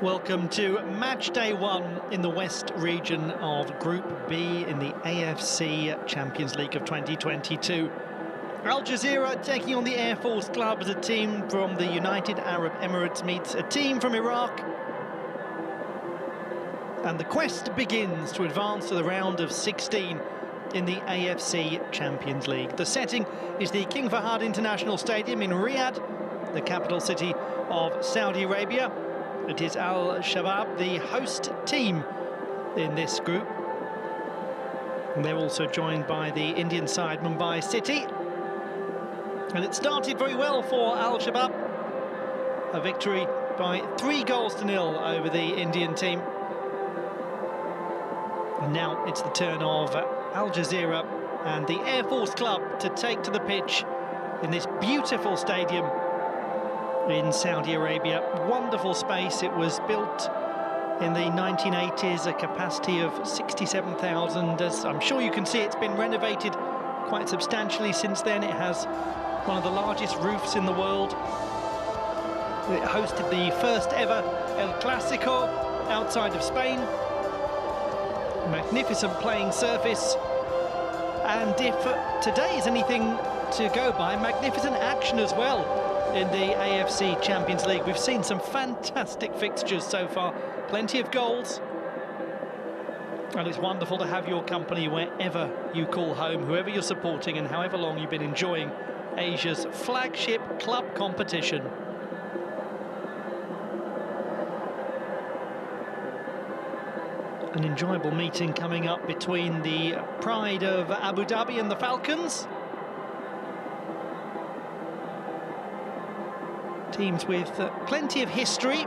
Welcome to match day one in the West region of Group B in the AFC Champions League of 2022. Al Jazira taking on the Air Force Club as a team from the United Arab Emirates meets a team from Iraq. And the quest begins to advance to the round of 16 in the AFC Champions League. The setting is the King Fahd International Stadium in Riyadh, the capital city of Saudi Arabia. It is Al Shabab, the host team in this group. And they're also joined by the Indian side, Mumbai City. And it started very well for Al Shabab. A victory by 3-0 over the Indian team. And now it's the turn of Al Jazira and the Air Force Club to take to the pitch in this beautiful stadium in Saudi Arabia. Wonderful space. It was built in the 1980s, a capacity of 67,000. As I'm sure you can see, it's been renovated quite substantially since then. It has one of the largest roofs in the world. It hosted the first ever El Clasico outside of Spain. Magnificent playing surface. And if today is anything to go by, magnificent action as well in the AFC Champions League. We've seen some fantastic fixtures so far, plenty of goals, and it's wonderful to have your company wherever you call home, whoever you're supporting and however long you've been enjoying Asia's flagship club competition. An enjoyable meeting coming up between the Pride of Abu Dhabi and the Falcons. Teams with plenty of history.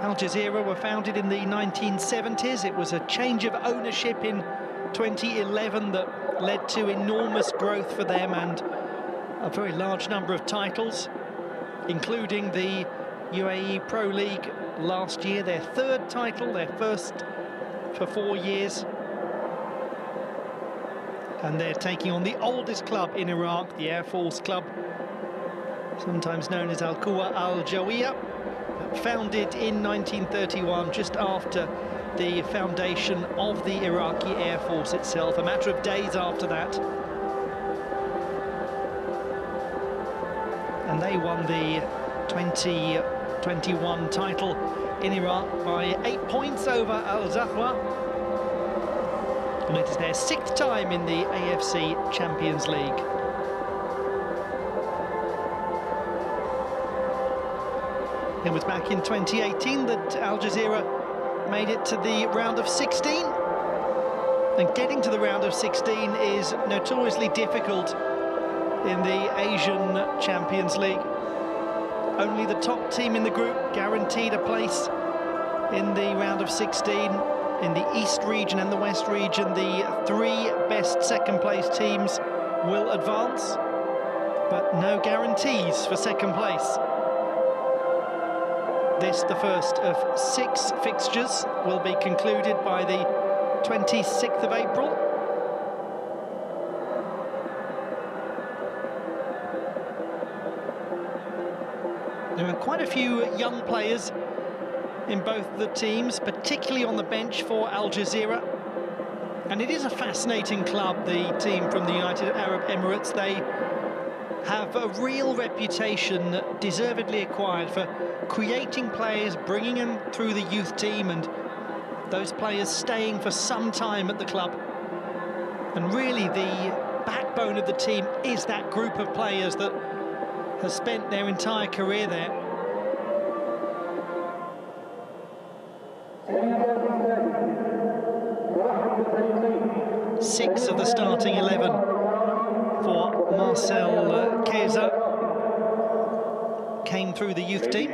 Al Jazira were founded in the 1970s. It was a change of ownership in 2011 that led to enormous growth for them and a very large number of titles, including the UAE Pro League last year, their third title, their first for 4 years. And they're taking on the oldest club in Iraq, the Air Force Club, sometimes known as Al-Quwa Al-Jawiya, founded in 1931, just after the foundation of the Iraqi Air Force itself, a matter of days after that. And they won the 2021 title in Iraq by 8 points over Al-Zahra. And it is their 6th time in the AFC Champions League. It was back in 2018 that Al Jazira made it to the round of 16. And getting to the round of 16 is notoriously difficult in the Asian Champions League. Only the top team in the group guaranteed a place in the round of 16. In the East region and the West region, the 3 best second-place teams will advance, but no guarantees for second place. This, the first of 6 fixtures, will be concluded by the 26th of April. There are quite a few young players in both the teams, particularly on the bench for Al Jazira. And it is a fascinating club, the team from the United Arab Emirates. They have a real reputation, deservedly acquired, for creating players, bringing them through the youth team, and those players staying for some time at the club. And really the backbone of the team is that group of players that has spent their entire career there. Six of the starting 11 for Marcel Keza came through the youth team.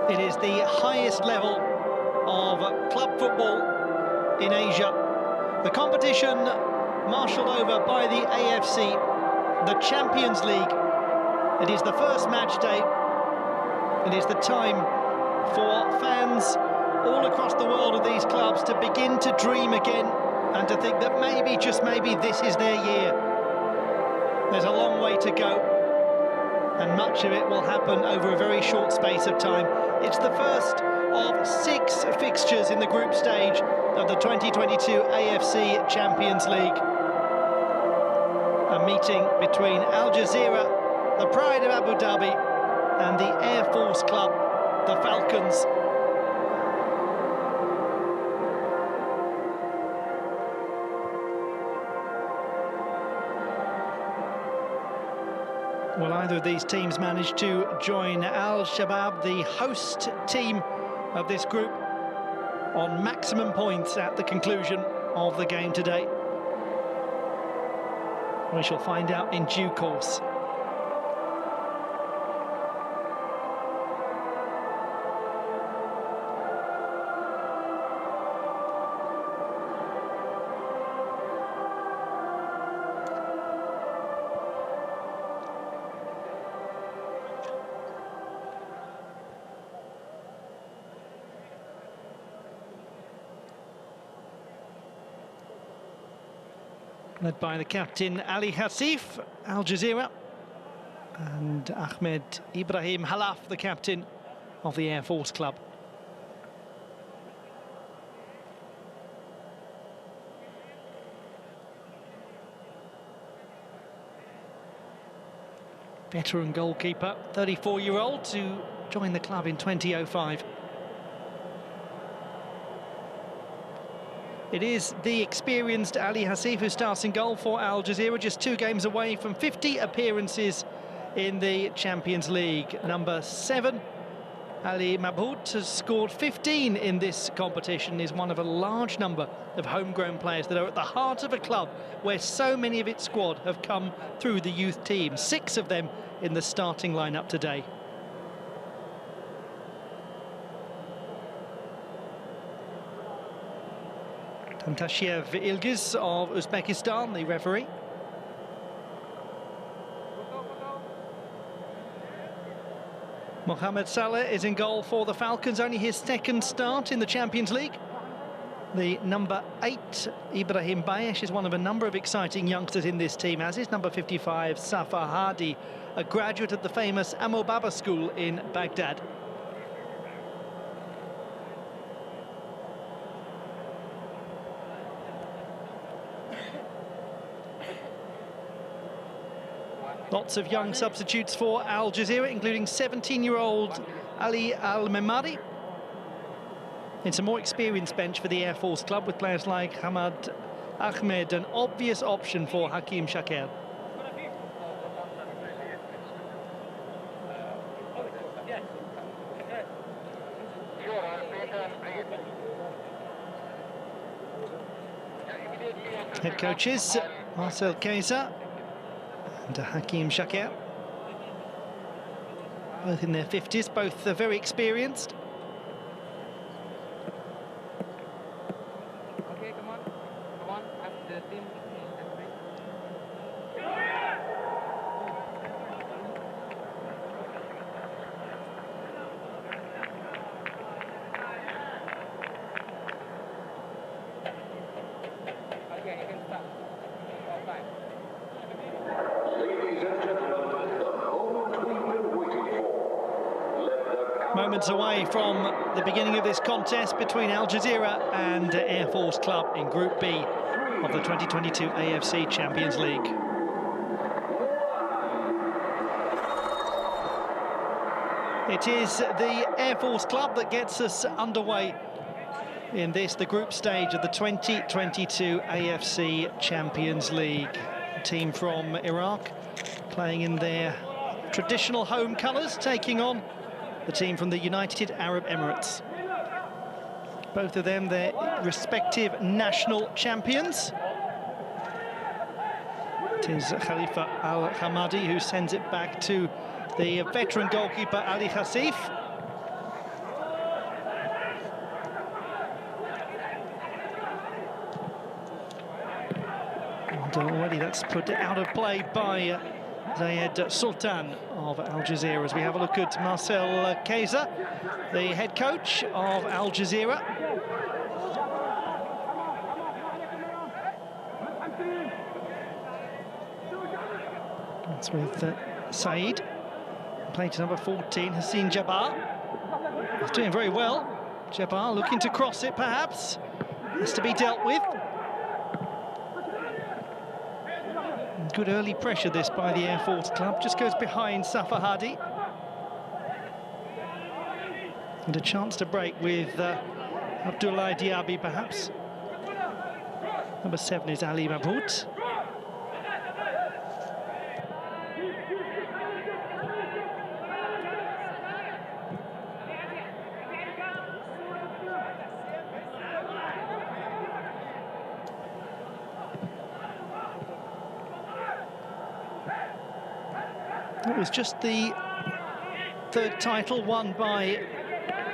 It is the highest level of club football in Asia. The competition marshalled over by the AFC, the Champions League. It is the first match day. It is the time for fans all across the world of these clubs to begin to dream again and to think that maybe, just maybe, this is their year. There's a long way to go, and much of it will happen over a very short space of time. It's the first of 6 fixtures in the group stage of the 2022 AFC Champions League. A meeting between Al Jazira, the pride of Abu Dhabi, and the Air Force club, the Falcons. Will either of these teams manage to join Al Shabab, the host team of this group, on maximum points at the conclusion of the game today? We shall find out in due course. Led by the captain Ali Hasif, Al Jazira, and Ahmed Ibrahim Halaf, the captain of the Air Force club. Veteran goalkeeper, 34-year-old, to join the club in 2005. It is the experienced Ali Hasif who starts in goal for Al Jazira, just 2 games away from 50 appearances in the Champions League. Number 7, Ali Mabhoud, has scored 15 in this competition, is one of a large number of homegrown players that are at the heart of a club where so many of its squad have come through the youth team, 6 of them in the starting lineup today. Tantashev Ilgiz of Uzbekistan, the referee. Mohamed Salah is in goal for the Falcons, only his 2nd start in the Champions League. The number 8, Ibrahim Bayesh, is one of a number of exciting youngsters in this team, as is number 55, Safa Hadi, a graduate of the famous Amo Baba School in Baghdad. Lots of young substitutes for Al Jazira, including 17-year-old Ali Al-Memadi. It's a more experienced bench for the Air Force club, with players like Hamad Ahmed, an obvious option for Hakim Shaker. Head coaches Marcel Kaiser and Hakim Shaker, both in their 50s, both very experienced. Okay, come on, ask the team. Okay, you can start. All time. Ladies and gentlemen, the moment we've been waiting for. Let the Moments away from the beginning of this contest between Al Jazira and Air Force Club in Group B of the 2022 AFC Champions League. It is the Air Force Club that gets us underway in this, the group stage of the 2022 AFC Champions League. A team from Iraq playing in their traditional home colours, taking on the team from the United Arab Emirates. Both of them their respective national champions. It is Khalifa Al-Hamadi who sends it back to the veteran goalkeeper Ali Hasif. And already that's put out of play by Zayed Sultan of Al Jazeera, as we have a look at Marcel Kayser, the head coach of Al Jazeera. That's with Saeed. Played to number 14, Hossein Jabbar. He's doing very well. Jabbar looking to cross it, perhaps. Has to be dealt with. Good early pressure, this, by the Air Force club. Just goes behind Safa Hadi. And a chance to break with Abdullah Diaby, perhaps. Number 7 is Ali Mabhout. It was just the third title won by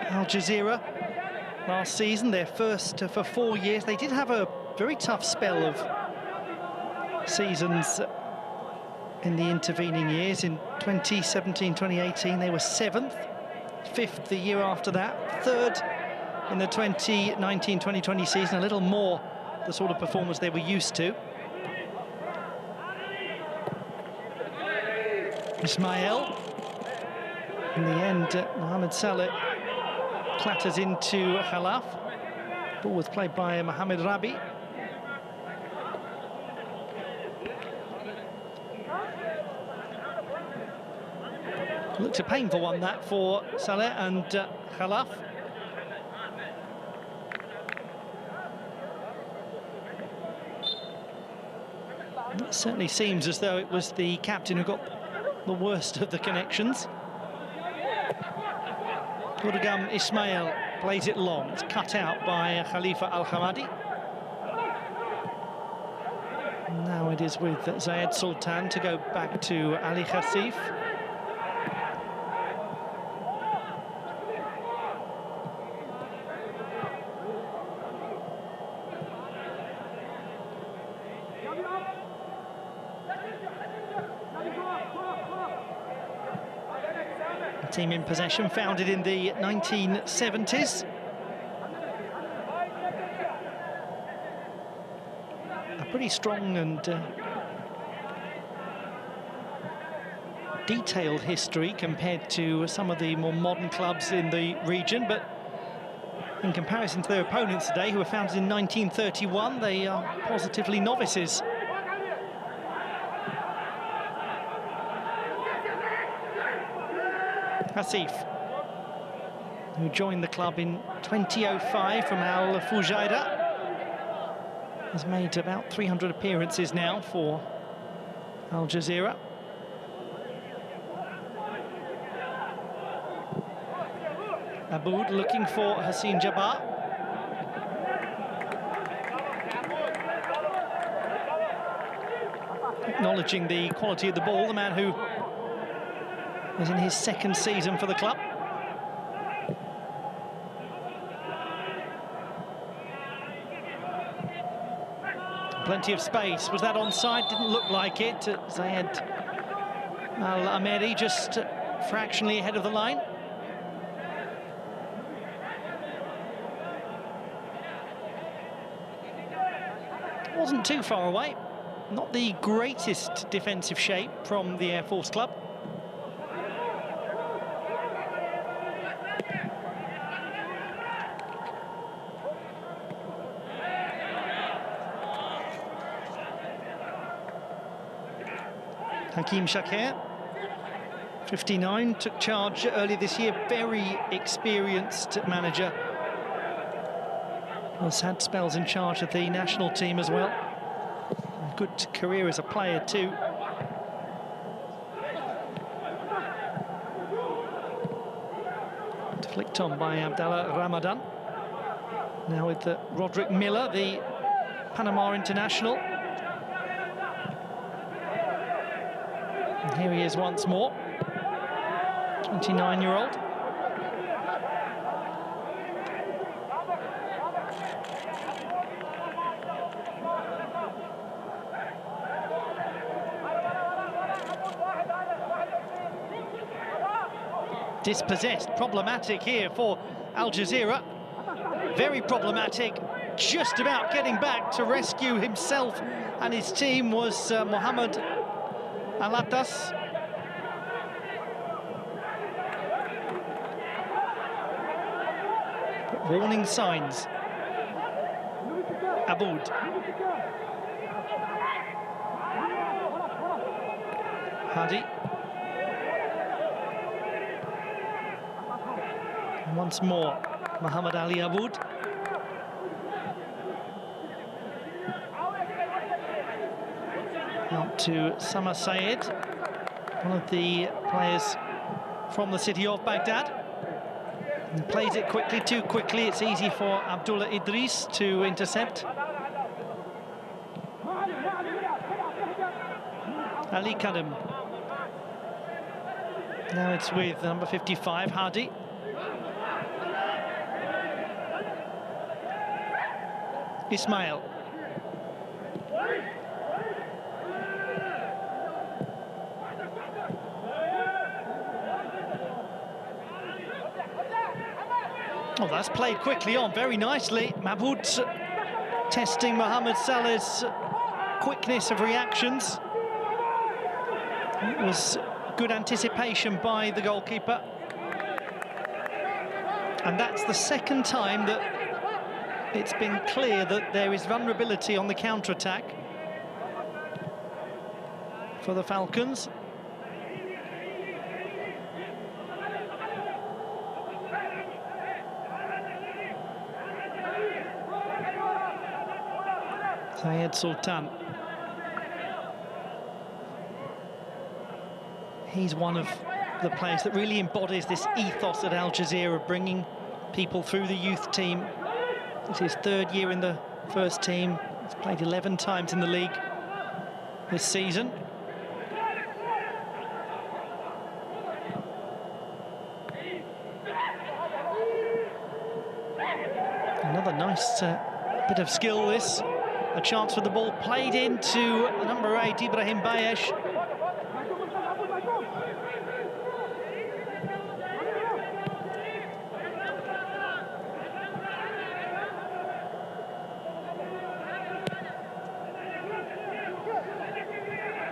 Al Jazeera last season, their first for 4 years. They did have a very tough spell of seasons in the intervening years. In 2017-2018, they were 7th, 5th the year after that, 3rd in the 2019-2020 season, a little more the sort of performance they were used to. Ismail. In the end, Mohamed Saleh clatters into Khalaf. Ball was played by Mohamed Rabi. Looked a painful one, that, for Saleh and Khalaf. It certainly seems as though it was the captain who got the worst of the connections. Kurgam Ismail plays it long. It's cut out by Khalifa Al-Hamadi. Now it is with Zayed Sultan to go back to Ali Khassif. Team in possession, founded in the 1970s. A pretty strong and detailed history compared to some of the more modern clubs in the region, but in comparison to their opponents today, who were founded in 1931, they are positively novices. Khassif, who joined the club in 2005 from Al Fujairah, has made about 300 appearances now for Al Jazeera. Aboud looking for Hossein Jabbar. Acknowledging the quality of the ball, the man who is in his second season for the club. Plenty of space. Was that onside? Didn't look like it. Zayed Al-Ameri just fractionally ahead of the line. Wasn't too far away. Not the greatest defensive shape from the Air Force club. Hakim Shakir, 59, took charge earlier this year. Very experienced manager. Has had spells in charge of the national team as well. A good career as a player too. Flicked on by Abdallah Ramadan. Now with Roderick Miller, the Panama international. And here he is once more, 29-year-old. Dispossessed, problematic here for Al Jazeera. Very problematic, just about getting back to rescue himself and his team was Mohamed Alatas. Warning signs. Aboud. Hadi. Once more, Muhammad Ali Aboud. Out to Sama Sayed, one of the players from the city of Baghdad. And plays it quickly, too quickly. It's easy for Abdullah Idris to intercept. Ali Kadem. Now it's with number 55, Hadi. Ismail. Oh, that's played quickly on, very nicely. Mahmoud testing Mohamed Saleh's quickness of reactions. It was good anticipation by the goalkeeper. And that's the second time that it's been clear that there is vulnerability on the counter-attack for the Falcons. Sayed Sultan. He's one of the players that really embodies this ethos at Al Jazeera, bringing people through the youth team. It's his third year in the first team. He's played 11 times in the league this season. Another nice bit of skill, this. A chance for the ball played into number 8, Ibrahim Bayesh.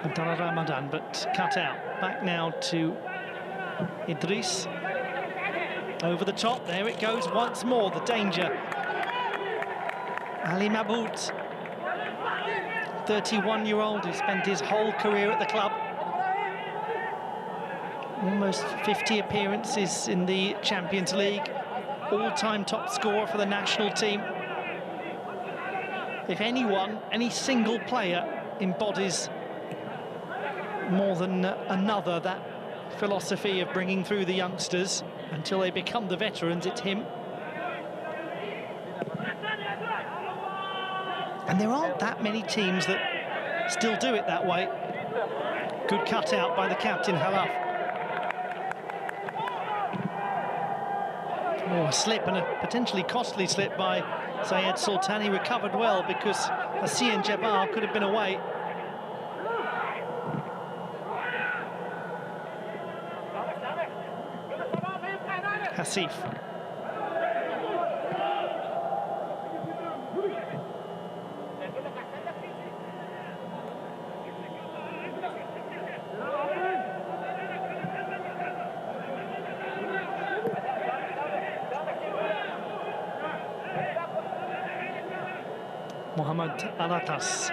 Abdullah Ramadan, but cut out. Back now to Idris. Over the top, there it goes once more, the danger. Ali Mahmoud, 31-year-old, who spent his whole career at the club. Almost 50 appearances in the Champions League. All-time top scorer for the national team. If anyone, any single player embodies more than another that philosophy of bringing through the youngsters until they become the veterans, it's him. And there aren't that many teams that still do it that way. Good cutout by the captain, Halaf. Oh, a slip, and a potentially costly slip by Sayed Sultan. He recovered well because Hassan Jabbar could have been away. Hasif. Mohamed Alatas.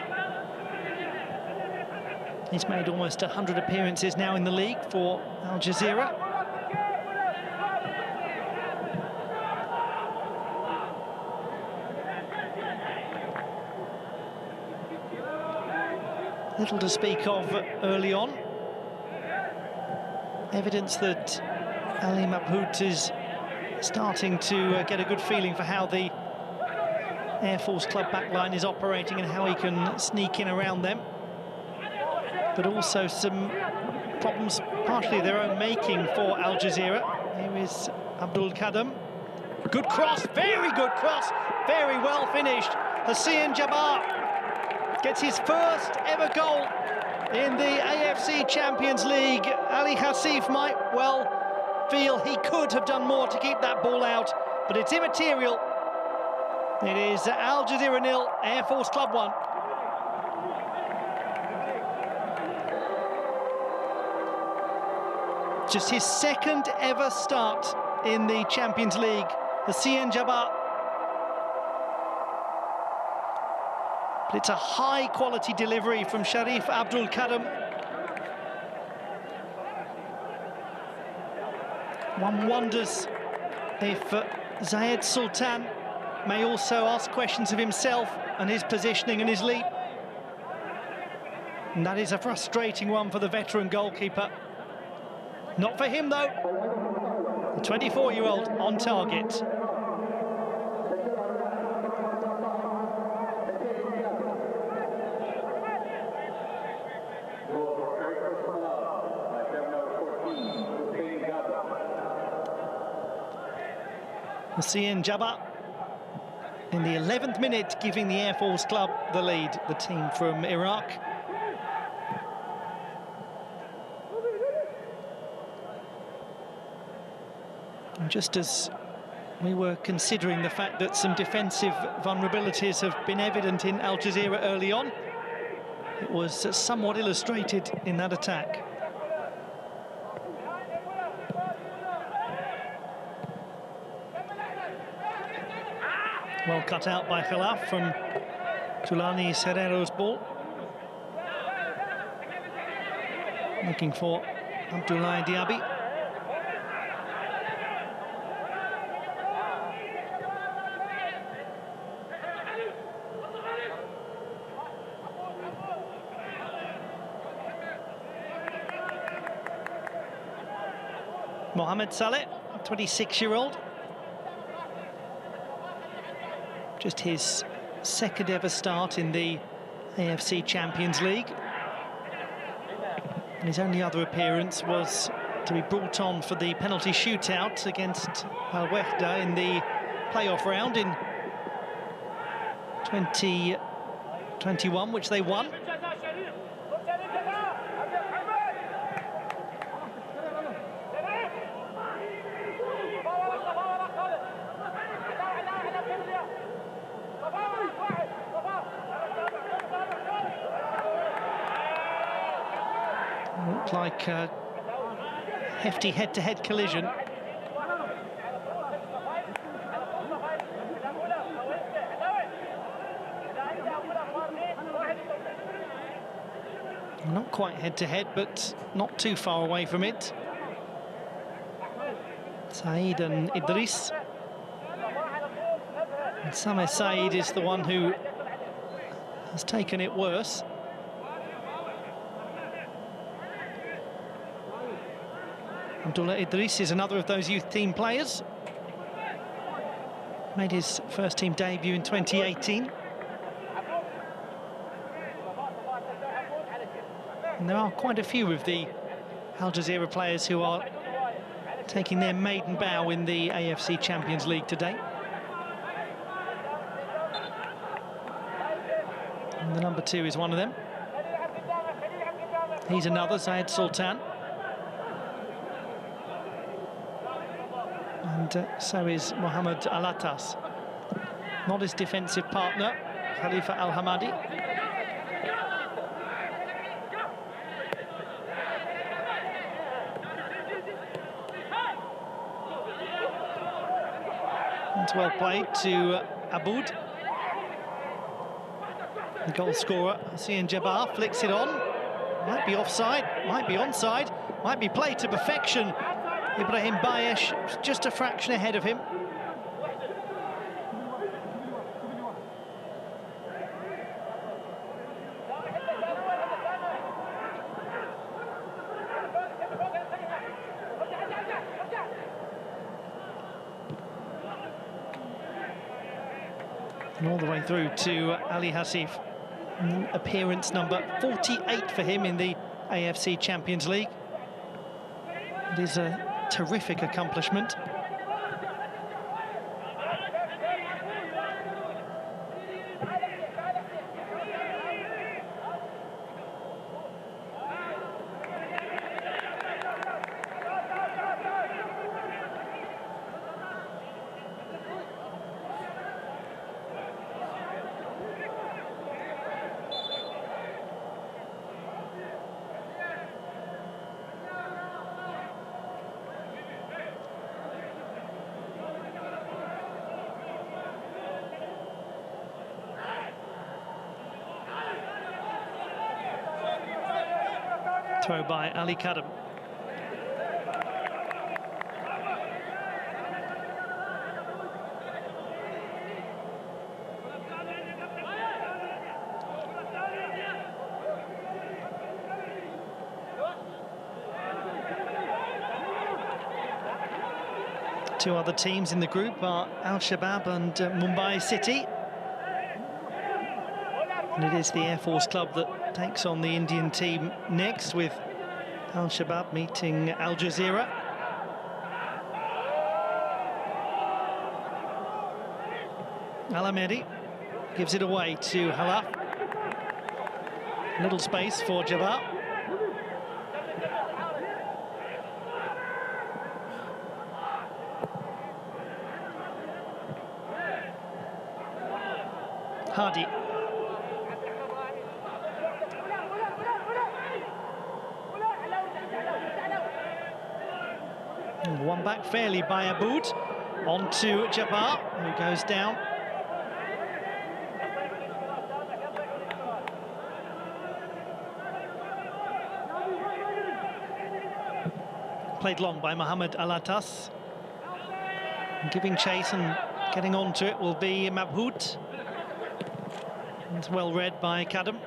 He's made almost 100 appearances now in the league for Al Jazeera. Little to speak of early on. Evidence that Ali Mahmoud is starting to get a good feeling for how the Air Force Club backline is operating and how he can sneak in around them. But also some problems, partially their own making for Al Jazeera. Here is Abdul Kadem. Good cross, very good cross, very well finished. Hassan Jabbar gets his first ever goal in the AFC Champions League. Ali Hasif might well feel he could have done more to keep that ball out, but it's immaterial. It is Al Jazira 0, Air Force Club 1. Just his second ever start in the Champions League. Hussein Jabbar. But it's a high-quality delivery from Sharif Abdul Karim. One wonders if Zayed Sultan may also ask questions of himself and his positioning and his leap. And that is a frustrating one for the veteran goalkeeper. Not for him, though. The 24-year-old on target. Hussein Jabbar in the 11th minute, giving the Air Force Club the lead, the team from Iraq. And just as we were considering the fact that some defensive vulnerabilities have been evident in Al Jazira early on, it was somewhat illustrated in that attack. Well cut out by Khalaf from Tulani Serrero's ball. Looking for Abdoulaye Diaby. Mohamed Saleh, 26-year-old. Just his second ever start in the AFC Champions League. And his only other appearance was to be brought on for the penalty shootout against Al Wehda in the playoff round in 2021, which they won. Looked like a hefty head-to-head collision. Not quite head-to-head, but not too far away from it. Saeed and Idris. And Sameh Saeed is the one who has taken it worse. Abdullah Idris is another of those youth team players. Made his first team debut in 2018. And there are quite a few of the Al Jazira players who are taking their maiden bow in the AFC Champions League today. And the number 2 is one of them. He's another, Zayed Sultan. And so is Mohamed Alatas. Not his defensive partner, Khalifa Al-Hamadi. It's well played to Aboud. The goal scorer, Hussein Jabbar, flicks it on. Might be offside, might be onside, might be played to perfection. Ibrahim Bayesh just a fraction ahead of him. And all the way through to Ali Hasif. Appearance number 48 for him in the AFC Champions League. It is a terrific accomplishment. throw by Ali Kadam. Two other teams in the group are Al Shabab and Mumbai City. And it is the Air Force club that takes on the Indian team next, with Al Shabab meeting Al Jazira. Al-Amedi gives it away to Halaf. Little space for Jabbar. Hardy. One back fairly by Aboud. On to Jabbar, who goes down. Played long by Mohammed Alatas. Giving chase and getting onto it will be Mabhout. It's well read by Kadam.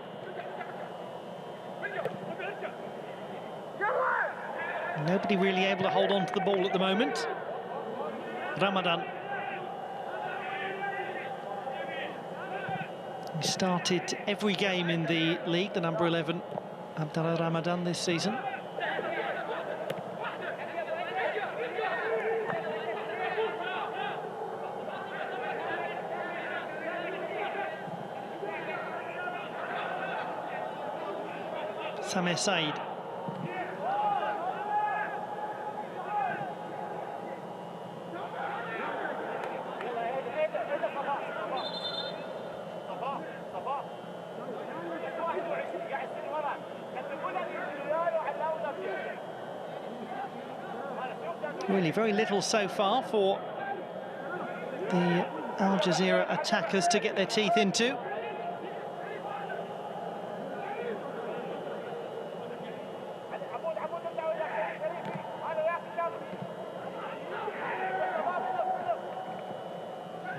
Nobody really able to hold on to the ball at the moment. Ramadan. He started every game in the league, the number 11, Abdallah Ramadan, this season. Sameh Said. Really very little so far for the Al Jazira attackers to get their teeth into.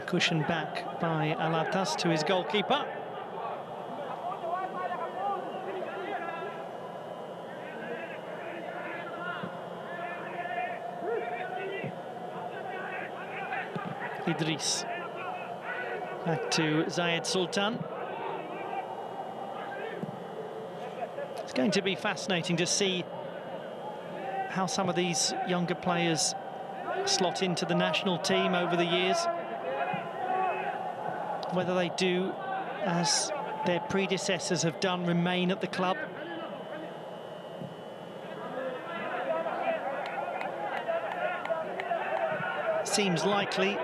Cushioned back by Alatas to his goalkeeper. Idris. Back to Zayed Sultan. It's going to be fascinating to see how some of these younger players slot into the national team over the years. Whether they do, as their predecessors have done, remain at the club. Seems likely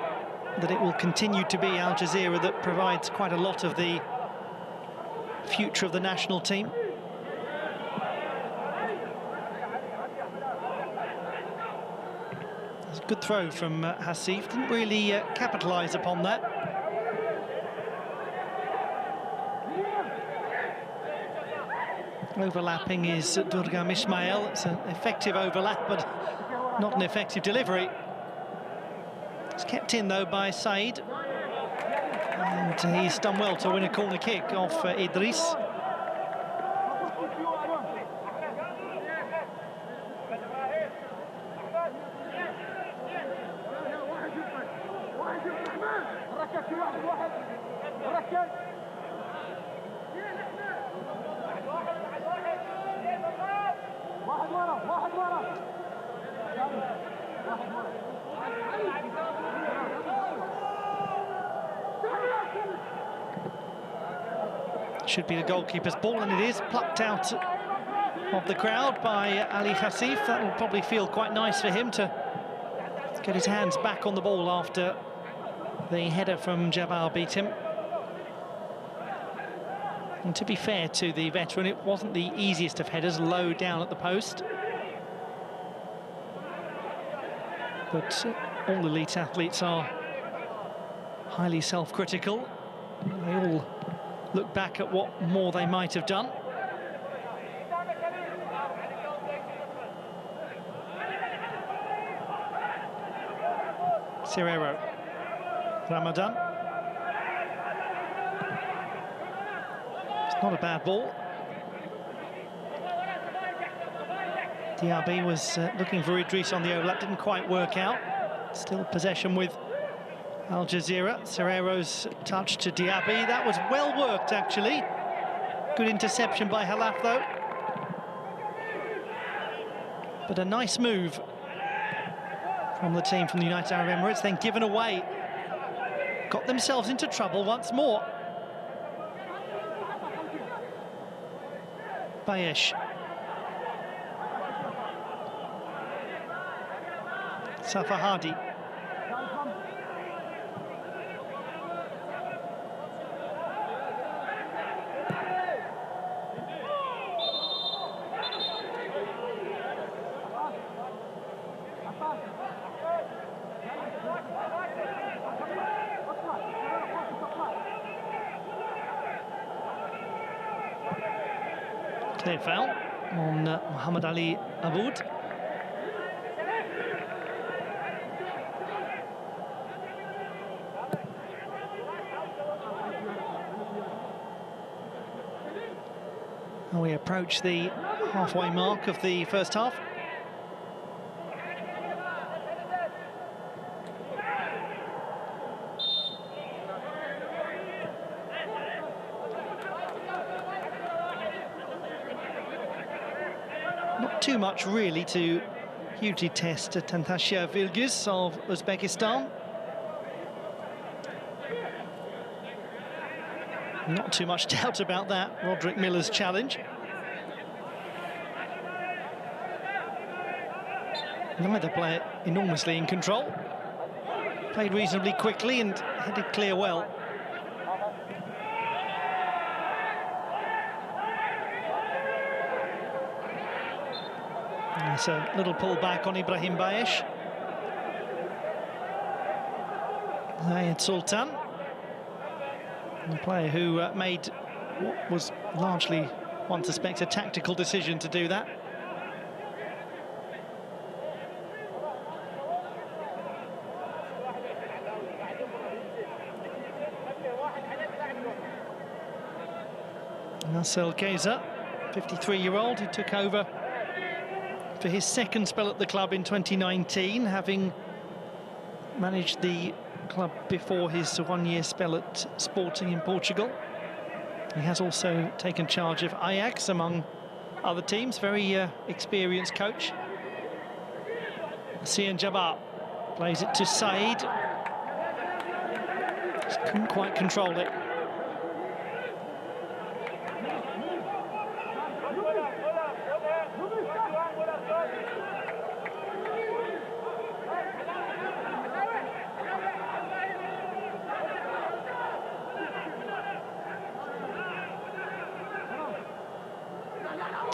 that it will continue to be Al Jazira that provides quite a lot of the future of the national team. It's a good throw from Hasif. Didn't really capitalise upon that. Overlapping is Durgam Ismail. It's an effective overlap, but not an effective delivery. It's kept in, though, by Said. And he's done well to win a corner kick off Idris. Should be the goalkeeper's ball, and it is plucked out of the crowd by Ali Hasif. That will probably feel quite nice for him to get his hands back on the ball after the header from Jabbar beat him. And to be fair to the veteran, it wasn't the easiest of headers, low down at the post. But all elite athletes are highly self-critical. They all look back at what more they might have done. Serrero. Ramadan. It's not a bad ball. Diaby was looking for Idris on the overlap, didn't quite work out. Still possession with Al Jazira. Serrero's touch to Diaby. That was well worked, actually. Good interception by Halaf, though. But a nice move from the team from the United Arab Emirates, then given away. Got themselves into trouble once more. Bayesh. Fahd. Clear foul on Muhammad Ali Aboud. We approach the halfway mark of the first half. Not too much really to hugely test Tantasha Vilgis of Uzbekistan. Not too much doubt about that, Roderick Miller's challenge. Neither player enormously in control. Played reasonably quickly and headed clear well. There's a little pull back on Ibrahim Bayesh. Zayed Sultan. The player who made what was largely, one suspects, a tactical decision to do that. Marcel Keza, 53-year-old, who took over for his second spell at the club in 2019, having managed the club before his one-year spell at Sporting in Portugal. He has also taken charge of Ajax, among other teams. Very experienced coach. Sian Jabbar plays it to Said. Just couldn't quite control it.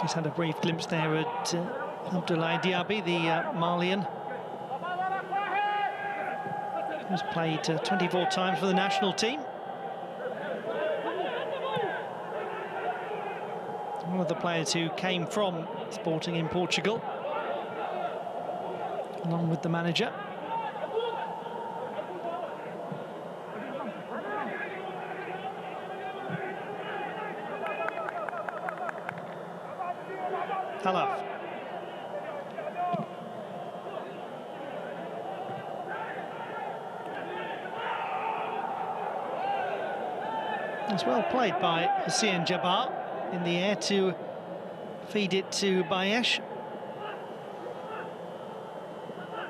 He's had a brief glimpse there at Abdoulaye Diaby, the Malian, who's played 24 times for the national team. One of the players who came from Sporting in Portugal, along with the manager. Halaf. It's well played by Hussein Jabbar in the air to feed it to Bayesh.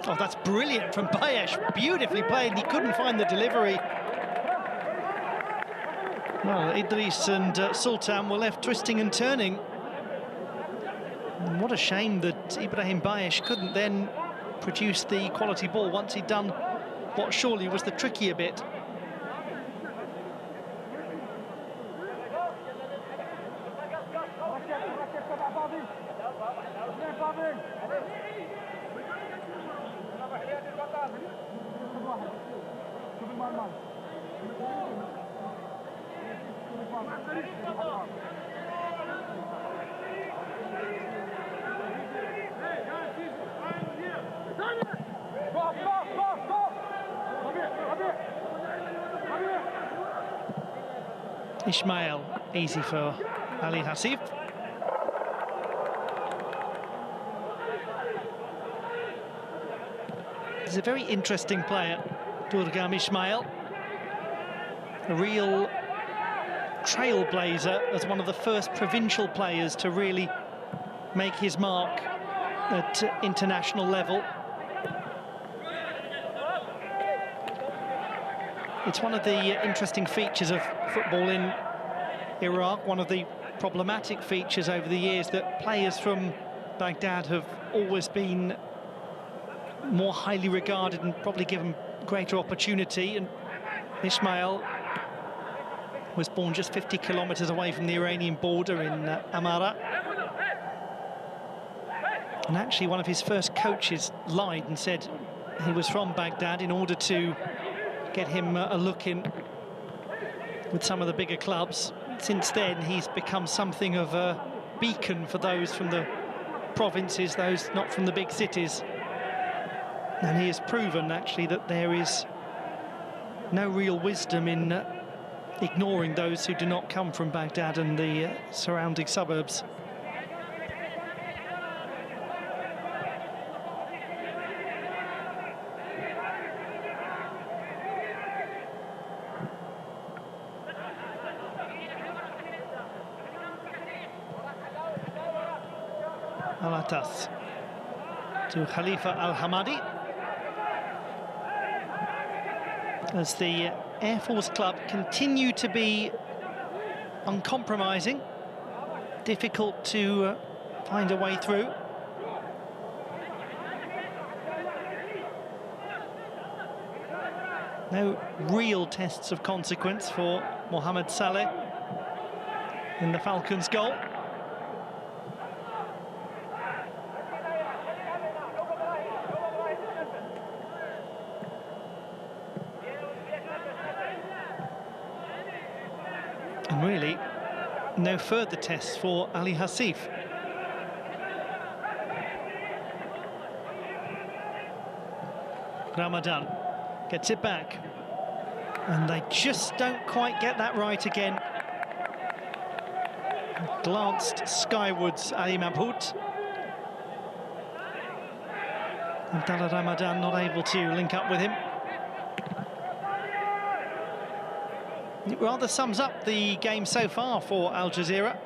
Oh, that's brilliant from Bayesh. Beautifully played, and he couldn't find the delivery. Well, Idris and Sultan were left twisting and turning. And what a shame that Ibrahim Bayesh couldn't then produce the quality ball once he'd done what surely was the trickier bit. Ismail, easy for Ali Hasif. He's a very interesting player, Durgam Ismail. A real trailblazer as one of the first provincial players to really make his mark at international level. It's one of the interesting features of football in Iraq, one of the problematic features over the years, that players from Baghdad have always been more highly regarded and probably given greater opportunity. And Ismail was born just 50 kilometers away from the Iranian border in Amara. And actually one of his first coaches lied and said he was from Baghdad in order to get him a look in with some of the bigger clubs. Since then, he's become something of a beacon for those from the provinces, those not from the big cities. And he has proven, actually, that there is no real wisdom in ignoring those who do not come from Baghdad and the surrounding suburbs. Alatas to Khalifa Al-Hamadi. As the Air Force club continue to be uncompromising, difficult to find a way through. No real tests of consequence for Mohamed Saleh in the Falcons' goal. And really, no further tests for Ali Hasif. Ramadan gets it back. And they just don't quite get that right again. Glanced skywards, Ali Mabhout. Abdallah Ramadan not able to link up with him. It rather sums up the game so far for Al Jazira.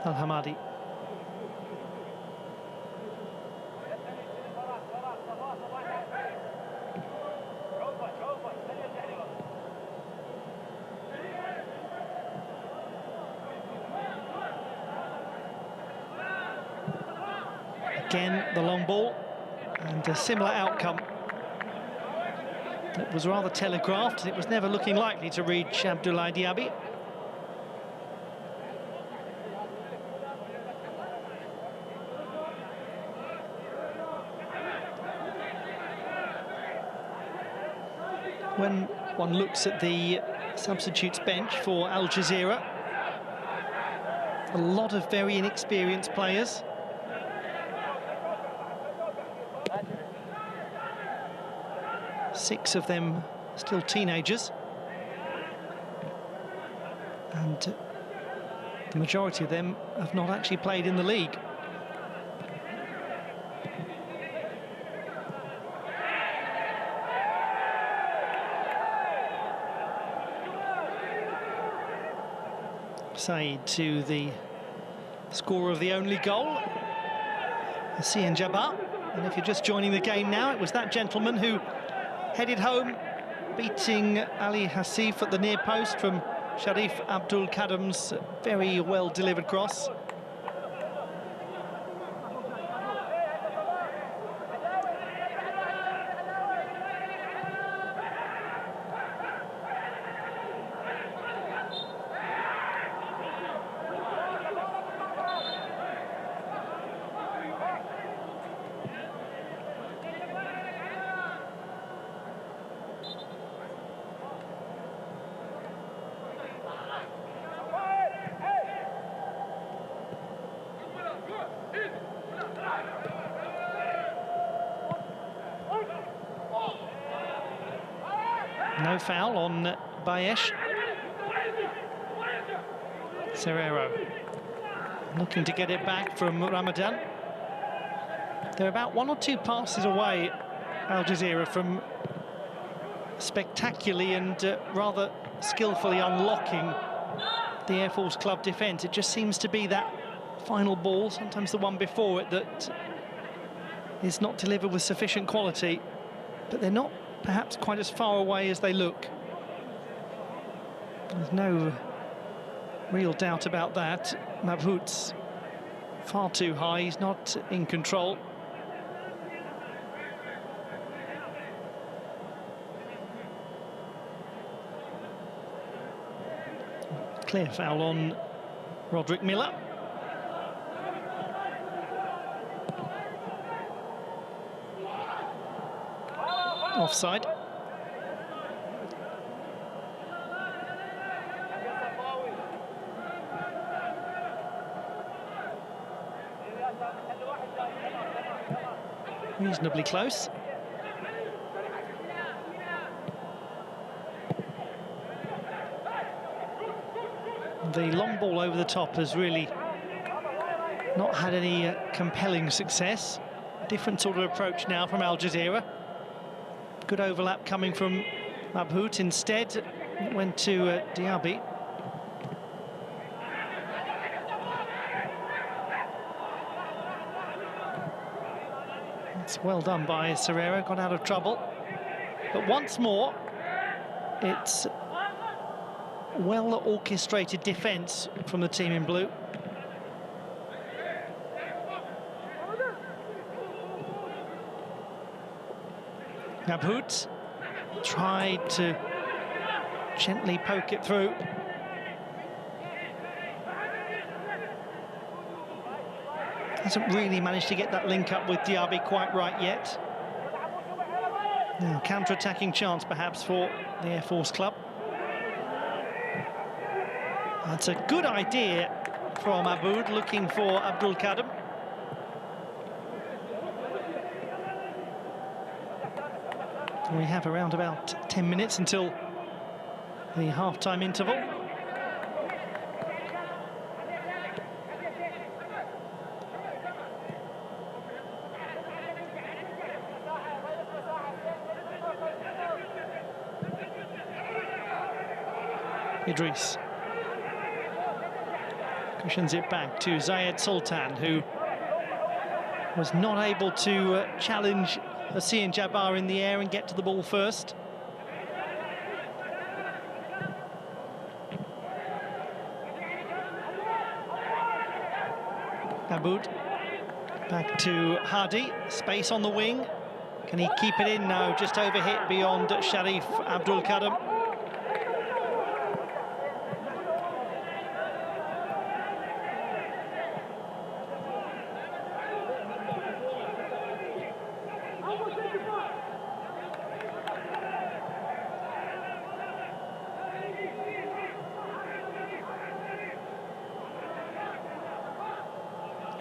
Al-Hamadi. Again, the long ball, and a similar outcome. It was rather telegraphed, and it was never looking likely to reach Abdoulaye Diaby. When one looks at the substitutes bench for Al Jazira, a lot of very inexperienced players. Six of them still teenagers. And the majority of them have not actually played in the league. Said to the scorer of the only goal, Hassan Jabbar. And if you're just joining the game now, it was that gentleman who headed home, beating Ali Hasif at the near post from Sharif Abdul Kadam's very well delivered cross. No foul on Bayesh. Serrero looking to get it back from Ramadan. They're about 1 or 2 passes away, Al Jazeera, from spectacularly and rather skillfully unlocking the Air Force Club defence. It just seems to be that final ball, sometimes the one before it, that is not delivered with sufficient quality. But they're not perhaps quite as far away as they look. There's no real doubt about that. Mabhout's far too high, he's not in control. Clear foul on Roderick Miller. Offside. Reasonably close. The long ball over the top has really not had any compelling success. Different sort of approach now from Al Jazeera. Good overlap coming from Mabhout. Instead, it went to Diaby. It's well done by Serrero, got out of trouble. But once more, it's well-orchestrated defence from the team in blue. Mabhout tried to gently poke it through. Hasn't really managed to get that link up with Diaby quite right yet. Now, counter-attacking chance perhaps for the Air Force Club. That's a good idea from Aboud, looking for Abdul Kadim. We have around about 10 minutes until the half-time interval. Idris cushions it back to Zayed Sultan, who was not able to challenge Hussein Jabbar in the air and get to the ball first. Aboud back to Hadi, space on the wing. Can he keep it in? No, just overhit beyond Sharif Abdul Karim.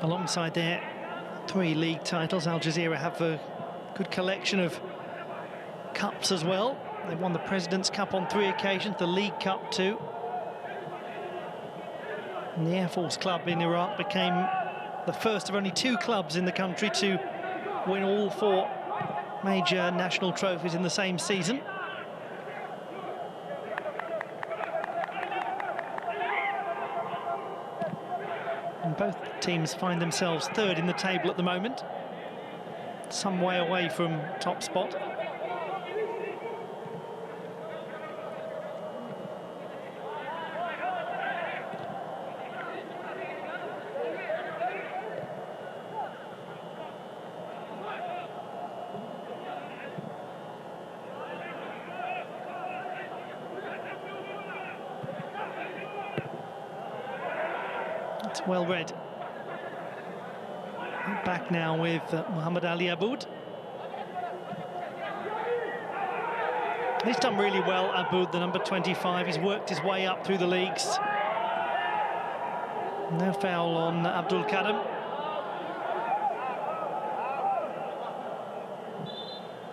Alongside their 3 league titles, Al Jazeera have a good collection of cups as well. They won the President's Cup on 3 occasions, the League Cup too. And the Air Force Club in Iraq became the first of only 2 clubs in the country to win all 4 major national trophies in the same season. And both teams find themselves 3rd in the table at the moment, some way away from top spot. It's well read. Back now with Muhammad Ali Aboud. He's done really well, Aboud, the number 25. He's worked his way up through the leagues. No foul on Abdul Karim.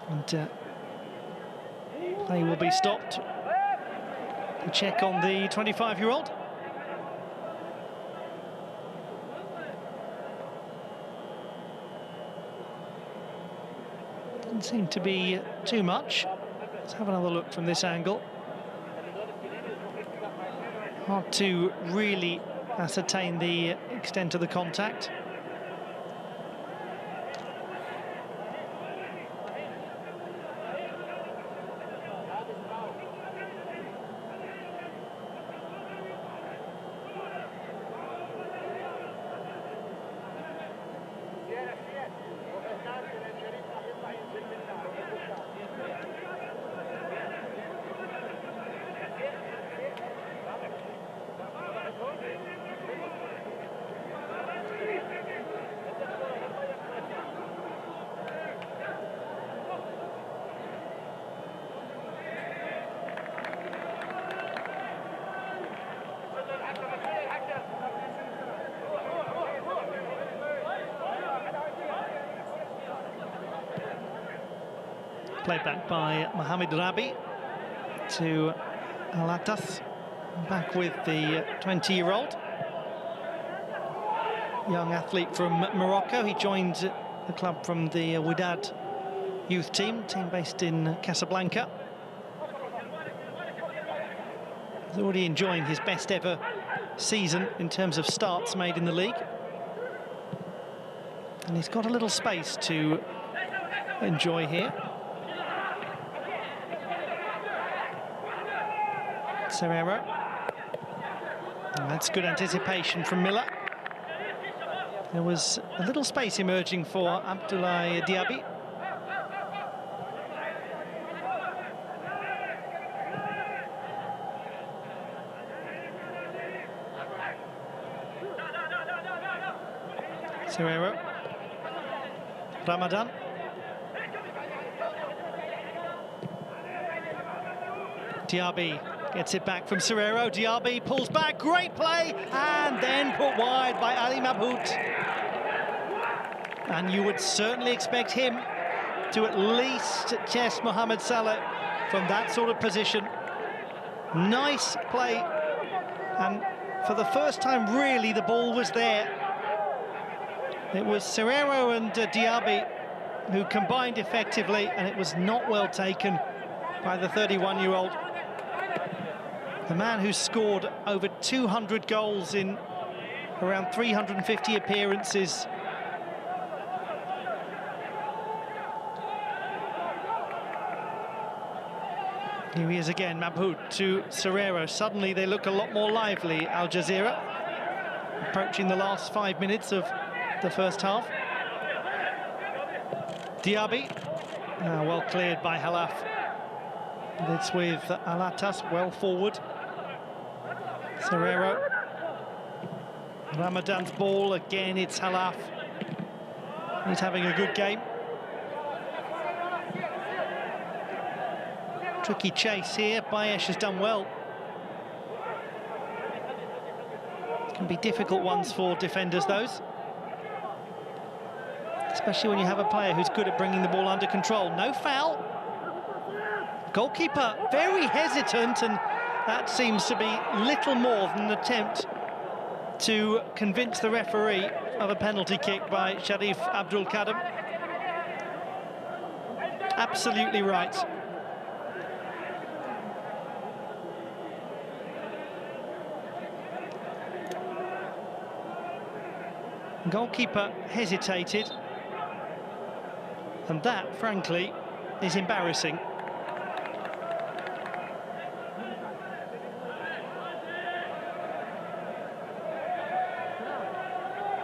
And Play will be stopped. To check on the 25-year-old. Doesn't seem to be too much. Let's have another look from this angle. Hard to really ascertain the extent of the contact. Played back by Mohamed Rabi to Alatas. Back with the 20-year-old. Young athlete from Morocco. He joined the club from the Wydad youth team based in Casablanca. He's already enjoying his best ever season in terms of starts made in the league. And he's got a little space to enjoy here. Serrero. And that's good anticipation from Miller. There was a little space emerging for Abdoulaye Diaby. Serrero. Ramadan. Diaby gets it back from Serrero. Diaby pulls back, great play, and then put wide by Ali Mabhout. And you would certainly expect him to at least chest Mohamed Salah from that sort of position. Nice play, and for the first time, really, the ball was there. It was Serrero and Diaby who combined effectively, and it was not well taken by the 31-year-old. The man who scored over 200 goals in around 350 appearances. Here he is again, Mabhout to Serrero. Suddenly they look a lot more lively, Al Jazira, approaching the last 5 minutes of the first half. Diaby, well cleared by Halaf. It's with Alatas well forward. Serrero. Ramadan's ball, again it's Halaf. He's having a good game. Tricky chase here, Bayesh has done well. Can be difficult ones for defenders, those. Especially when you have a player who's good at bringing the ball under control. No foul. Goalkeeper very hesitant, and that seems to be little more than an attempt to convince the referee of a penalty kick by Sharif Abdul Kadam. Absolutely right. Goalkeeper hesitated, and that, frankly, is embarrassing.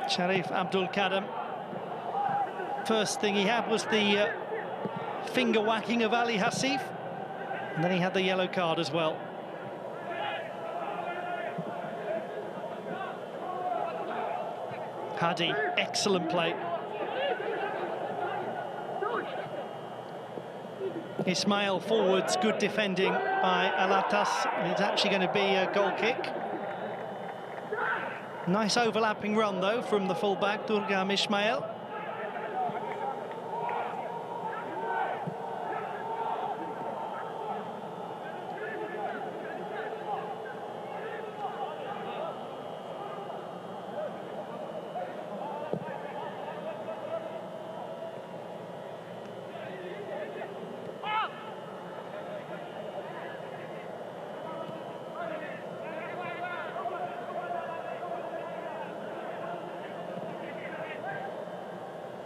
Sharif Abdul Kadam. First thing he had was the finger whacking of Ali Hassif, and then he had the yellow card as well. Hadi, excellent play. Ismail forwards, good defending by Alatas, and it's actually going to be a goal kick. Nice overlapping run, though, from the fullback, Durgam Ismail.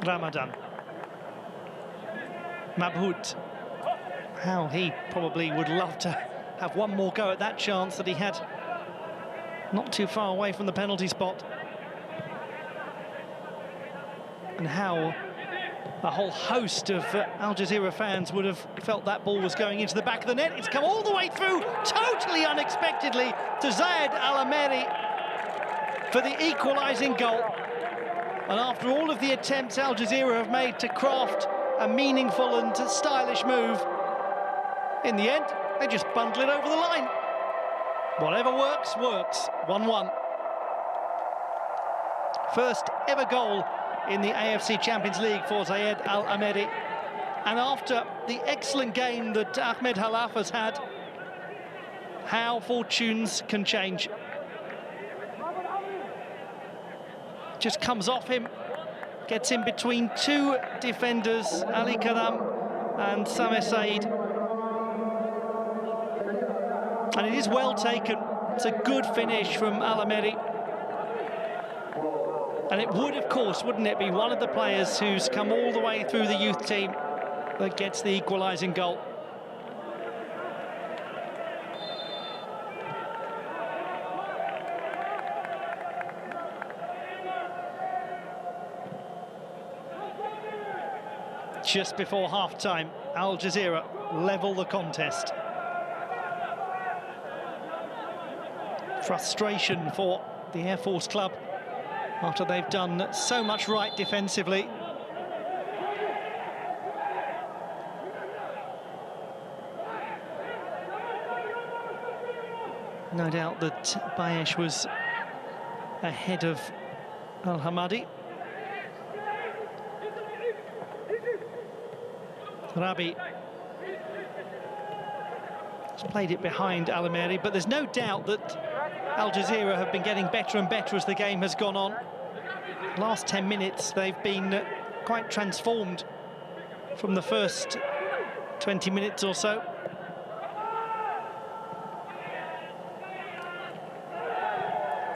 Ramadan. Mabhout. How he probably would love to have one more go at that chance that he had not too far away from the penalty spot. And how a whole host of Al Jazira fans would have felt that ball was going into the back of the net. It's come all the way through, totally unexpectedly, to Zayed Al-Ameri for the equalising goal. And after all of the attempts Al Jazira have made to craft a meaningful and stylish move, in the end, they just bundle it over the line. Whatever works, works. 1-1. First ever goal in the AFC Champions League for Zayed Al-Ameri. And after the excellent game that Ahmed Khalaf has had, how fortunes can change. Just comes off him, gets in between two defenders, Ali Karam and Sameh Said. And it is well taken. It's a good finish from Al-Ameri. And it would, of course, wouldn't it, be one of the players who's come all the way through the youth team that gets the equalising goal. Just before half-time, Al Jazira level the contest. Frustration for the Air Force club after they've done so much right defensively. No doubt that Bayesh was ahead of Al-Hamadi. Rabi has played it behind Al-Ameri, but there's no doubt that Al Jazira have been getting better and better as the game has gone on. Last 10 minutes, they've been quite transformed from the first 20 minutes or so.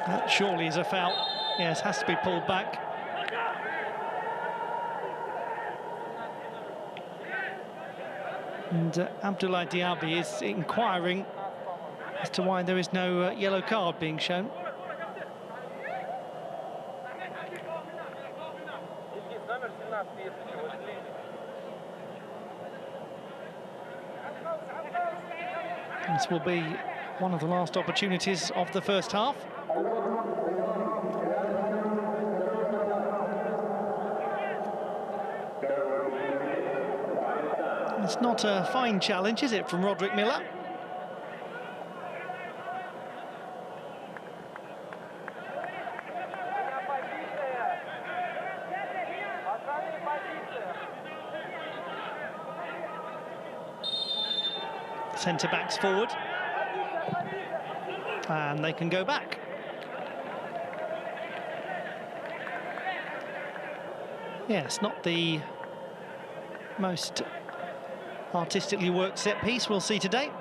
That surely is a foul. Yes, has to be pulled back. And Abdoulaye Diaby is inquiring as to why there is no yellow card being shown. This will be one of the last opportunities of the first half. It's not a fine challenge, is it, from Roderick Miller? Centre-backs forward. And they can go back. Yes, not the most artistically worked set piece we'll see today.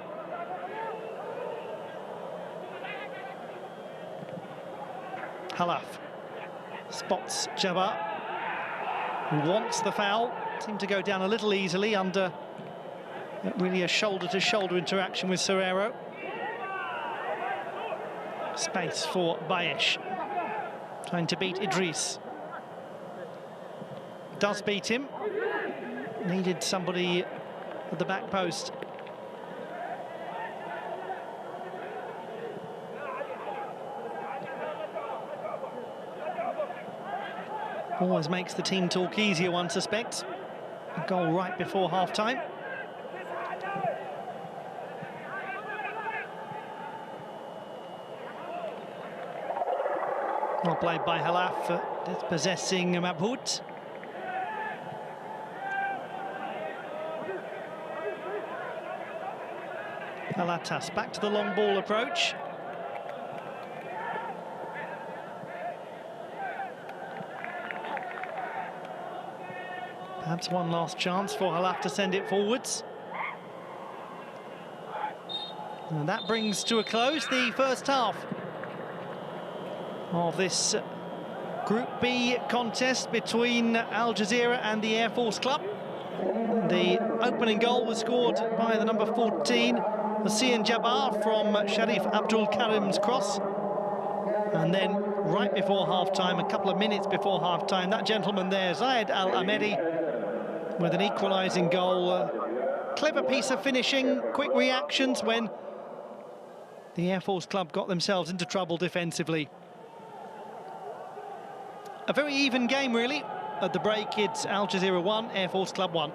Khalaf spots Jabbar, who wants the foul. Seemed to go down a little easily under really a shoulder-to-shoulder interaction with Serrero. Space for Bayesh, trying to beat Idris. Does beat him. Needed somebody at the back post. Always makes the team talk easier, one suspects. A goal right before half-time. Well played by Khalaf, possessing Mabhout. Alatas back to the long ball approach. Perhaps one last chance for Khalaf to send it forwards. And that brings to a close the first half of this Group B contest between Al Jazeera and the Air Force Club. The opening goal was scored by the number 14, Hussein Jabbar, from Sharif Abdul Karim's cross. And then right before half-time, a couple of minutes before half-time, that gentleman there, Zayed Al-Amedi, with an equalising goal. Clever piece of finishing, quick reactions when the Air Force Club got themselves into trouble defensively. A very even game, really. At the break, it's Al Jazeera 1, Air Force Club 1.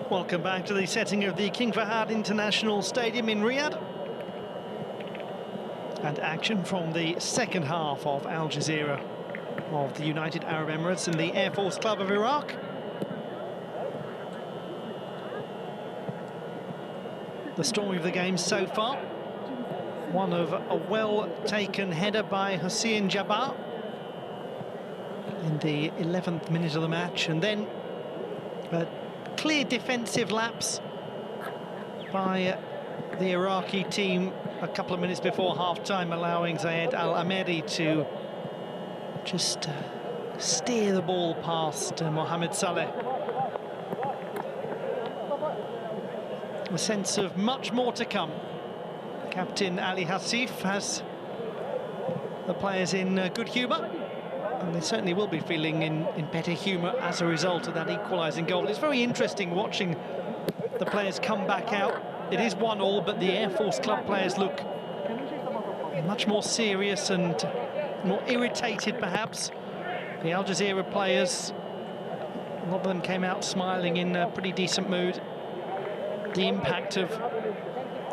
Welcome back to the setting of the King Fahd International Stadium in Riyadh. And action from the second half of Al Jazira of the United Arab Emirates and the Air Force Club of Iraq. The story of the game so far, one of a well-taken header by Hussein Jabbar in the 11th minute of the match, and then a clear defensive lapse by the Iraqi team a couple of minutes before half-time, allowing Zayed Al-Ameri to just steer the ball past Mohamed Saleh. A sense of much more to come. Captain Ali Hasif has the players in good humour, and they certainly will be feeling in better humour as a result of that equalising goal. It's very interesting watching the players come back out. It is 1-1, but the Air Force Club players look much more serious and more irritated, perhaps. The Al Jazira players, a lot of them came out smiling, in a pretty decent mood. The impact of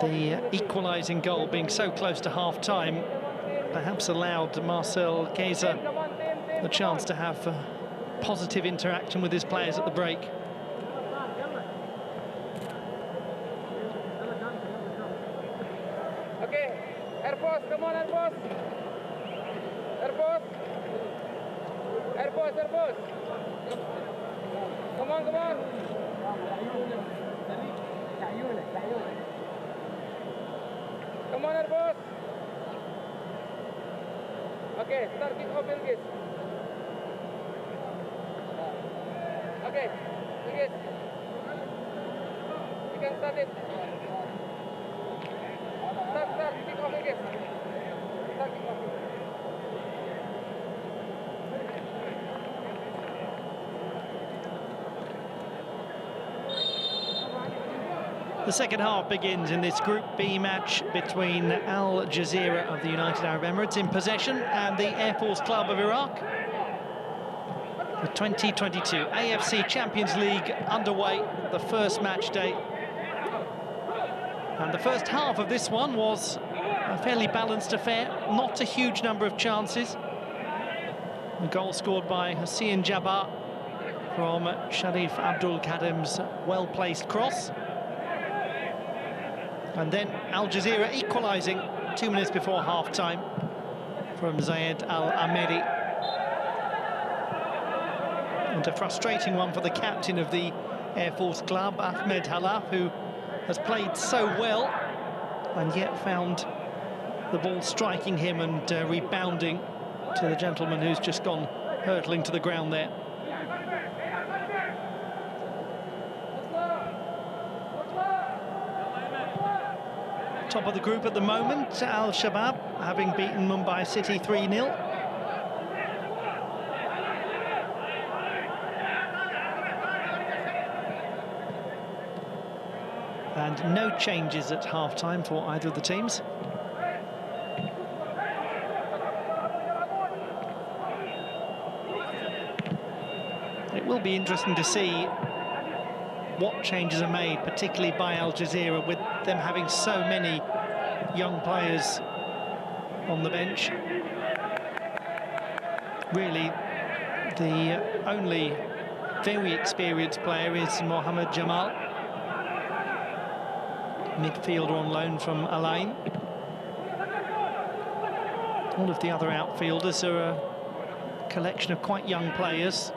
the equalising goal being so close to half-time perhaps allowed Marcel Kaiser the chance to have positive interaction with his players at the break. Okay, Air Force, come on, Air Force. Air Force. Air Force, Air Force. Come on, come on. Come on, Air Force. Okay, start kick off, Bilgis. Okay, Bilgis. You can start it. Start, kick off, Bilgis. Start, kick off. The second half begins in this Group B match between Al Jazira of the United Arab Emirates in possession and the Air Force Club of Iraq. The 2022 AFC Champions League underway, the first match day. And the first half of this one was a fairly balanced affair, not a huge number of chances. A goal scored by Hussein Jabbar from Sharif Abdul Kadim's well-placed cross. And then Al Jazira equalising 2 minutes before half-time from Zayed Al-Ameri. And a frustrating one for the captain of the Air Force Club, Ahmed Halaf, who has played so well and yet found the ball striking him and rebounding to the gentleman who's just gone hurtling to the ground there. Top of the group at the moment, Al Shabab, having beaten Mumbai City 3-0. And no changes at half-time for either of the teams. It will be interesting to see what changes are made, particularly by Al Jazira, with them having so many young players on the bench. Really, the only very experienced player is Mohammed Jamal, midfielder on loan from Al Ain. All of the other outfielders are a collection of quite young players.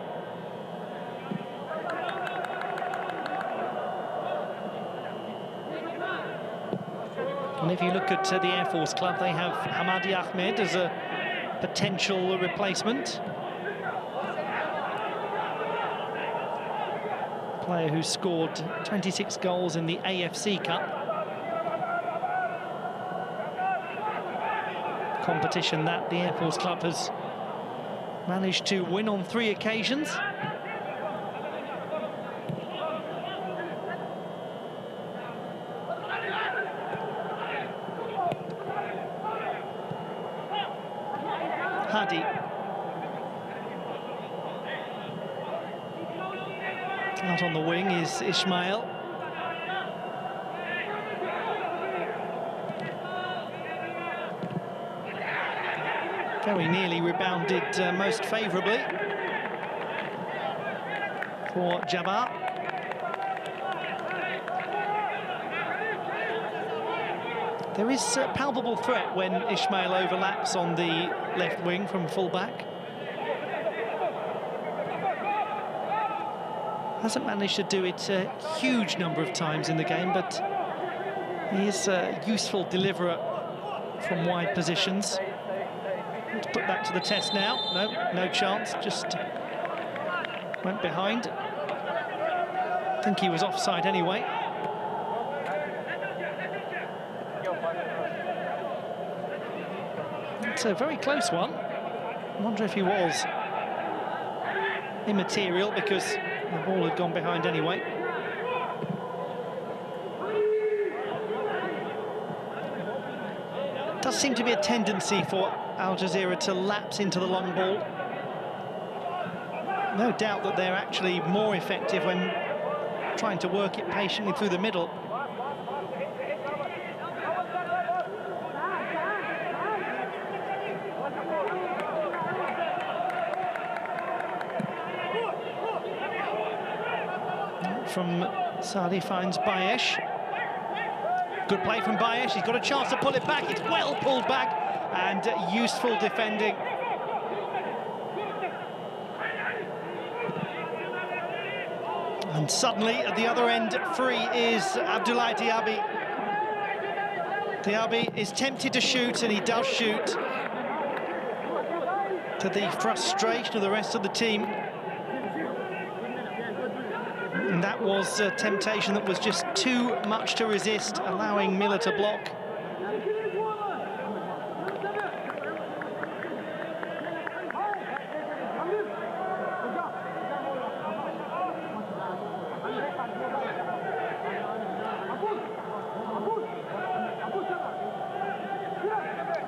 And if you look at the Air Force Club, they have Hamadi Ahmed as a potential replacement. Player who scored 26 goals in the AFC Cup. Competition that the Air Force Club has managed to win on 3 occasions. Hadi. Out on the wing is Ismail. Very nearly rebounded most favourably for Jabbar. There is a palpable threat when Ismail overlaps on the left wing from full-back. Hasn't managed to do it a huge number of times in the game, but he is a useful deliverer from wide positions. Let's put that to the test now. No chance, just went behind. I think he was offside anyway. It's a very close one. I wonder if he was immaterial because the ball had gone behind anyway. Does seem to be a tendency for Al Jazira to lapse into the long ball. No doubt that they're actually more effective when trying to work it patiently through the middle. From Sadi finds Bayesh. Good play from Bayesh. He's got a chance to pull it back. It's well pulled back and useful defending. And suddenly at the other end free is Abdoulaye Diaby. Diaby is tempted to shoot and he does shoot, to the frustration of the rest of the team. And that was a temptation that was just too much to resist, allowing Miller to block.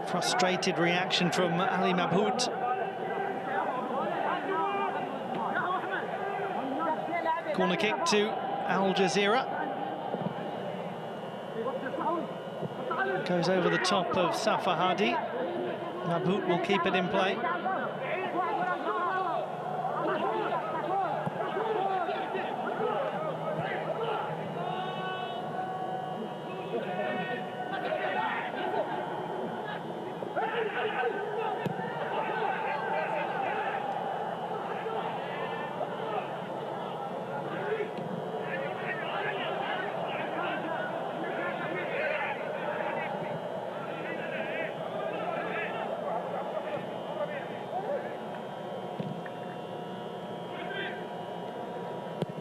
Frustrated reaction from Ali Mabhout. Corner kick to Al Jazira. Goes over the top of Fahd. Mabhout will keep it in play.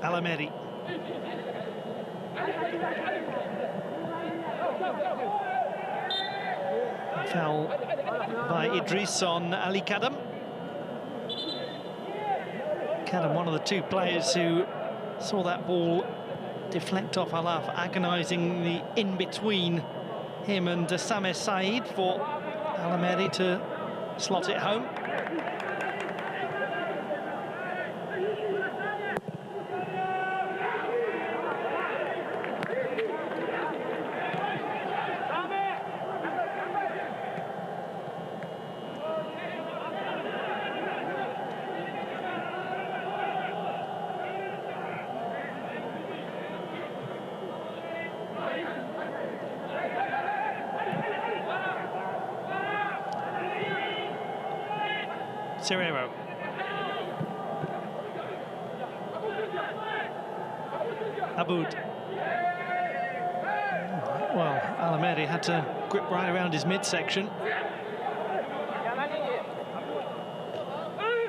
Alameri. Foul by Idris on Ali Kadam. Kadam, one of the two players who saw that ball deflect off Alaf, agonisingly in between him and Sameh Said for Alameri to slot it home. Serrero. Aboud. Well, Alameri had to grip right around his midsection.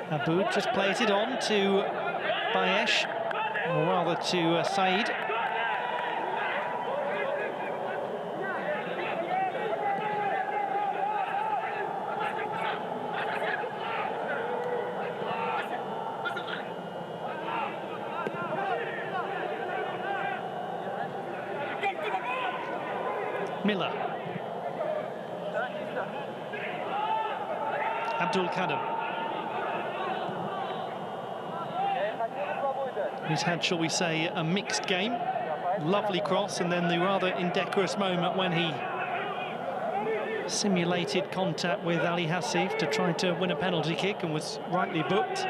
Aboud just plays it on to Bayesh, or rather to Said. Miller. Abdul Kadam. He's had, shall we say, a mixed game. Lovely cross, and then the rather indecorous moment when he simulated contact with Ali Hassif to try to win a penalty kick and was rightly booked.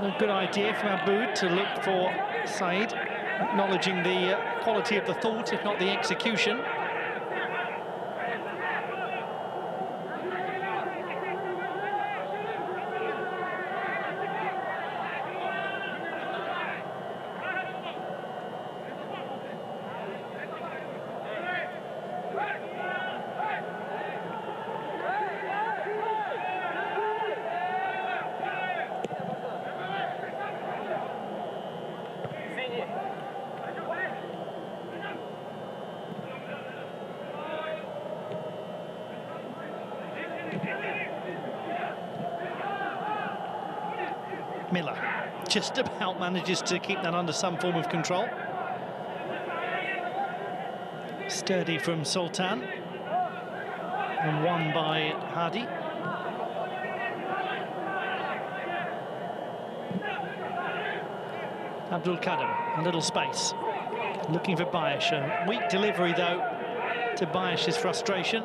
A good idea from Aboud to look for Said, acknowledging the quality of the thought, if not the execution. Miller just about manages to keep that under some form of control. Sturdy from Sultan. And won by Hadi. Abdul Kader, a little space. Looking for Bayesh. A weak delivery, though, to Bayesh's frustration.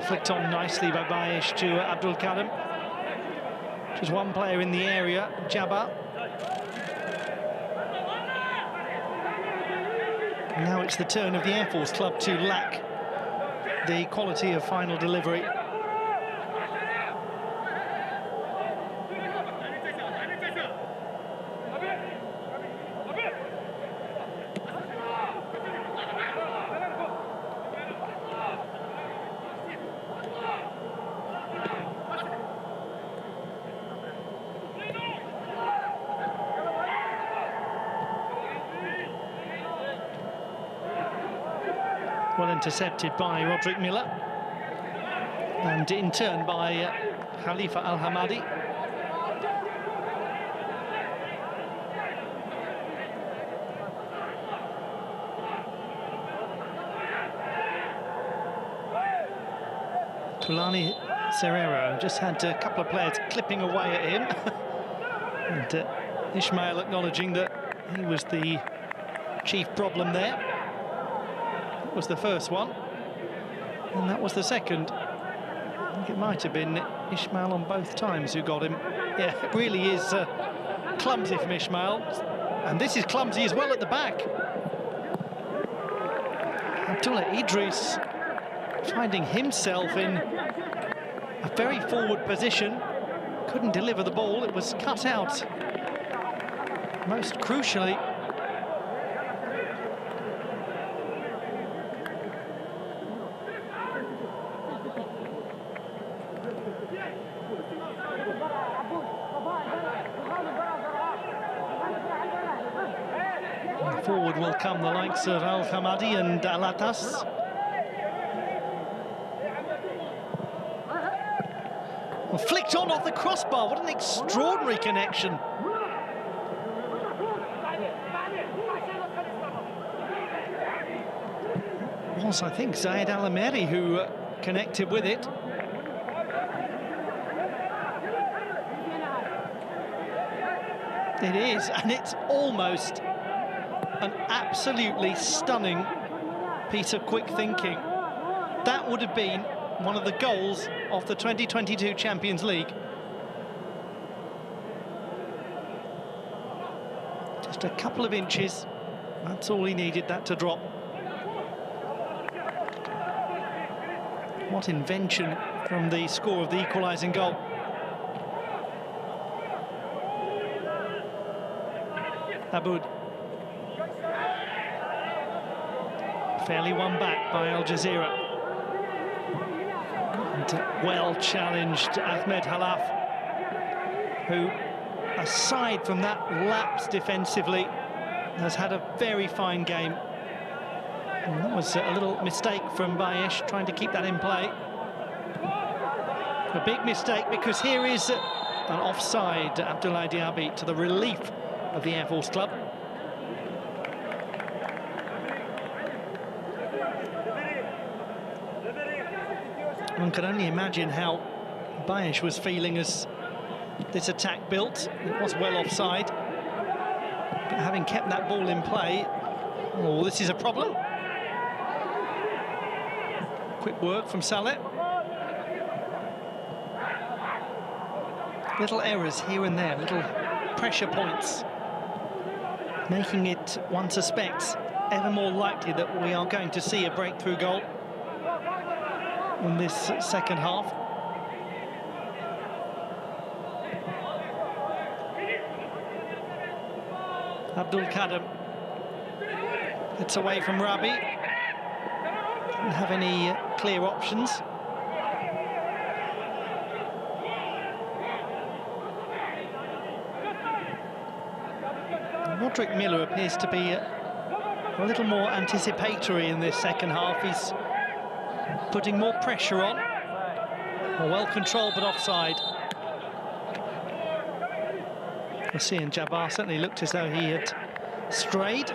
Flicked on nicely by Bayesh to Abdul Kader. Just one player in the area, Jabba. Now it's the turn of the Air Force club to lack the quality of final delivery. Well intercepted by Roderick Miller, and in turn by Khalifa Al Hamadi. Tulani Serrero just had a couple of players clipping away at him. And Ismail acknowledging that he was the chief problem there. That was the first one, and that was the second. I think it might have been Ismail on both times who got him. Yeah, it really is clumsy from Ismail, and this is clumsy as well at the back. Abdullah Idris finding himself in a very forward position, couldn't deliver the ball, it was cut out. Most crucially, forward will come the likes of Al Hamadi and Alatas. Well, flicked on off the crossbar, what an extraordinary connection. It was, I think, Zayed Al-Ameri who connected with it. It is, and it's almost an absolutely stunning piece of quick thinking. That would have been one of the goals of the 2022 Champions League. Just a couple of inches, that's all he needed that to drop. What invention from the score of the equalising goal. Aboud. Fairly won back by Al Jazira. And well challenged Ahmed Halaf, who, aside from that lapse defensively, has had a very fine game. And that was a little mistake from Bayesh, trying to keep that in play. A big mistake, because here is an offside, Abdoulaye Diaby, to the relief of the Air Force club. One can only imagine how Bayesh was feeling as this attack built. It was well offside, but having kept that ball in play, oh, this is a problem. Quick work from Saleh. Little errors here and there, little pressure points, making it, one suspects, ever more likely that we are going to see a breakthrough goal in this second half. Abdul Kader gets away from Rabi. Didn't have any clear options. Roderick Miller appears to be a little more anticipatory in this second half. He's putting more pressure on. Well controlled, but offside. Hussein Jabbar certainly looked as though he had strayed.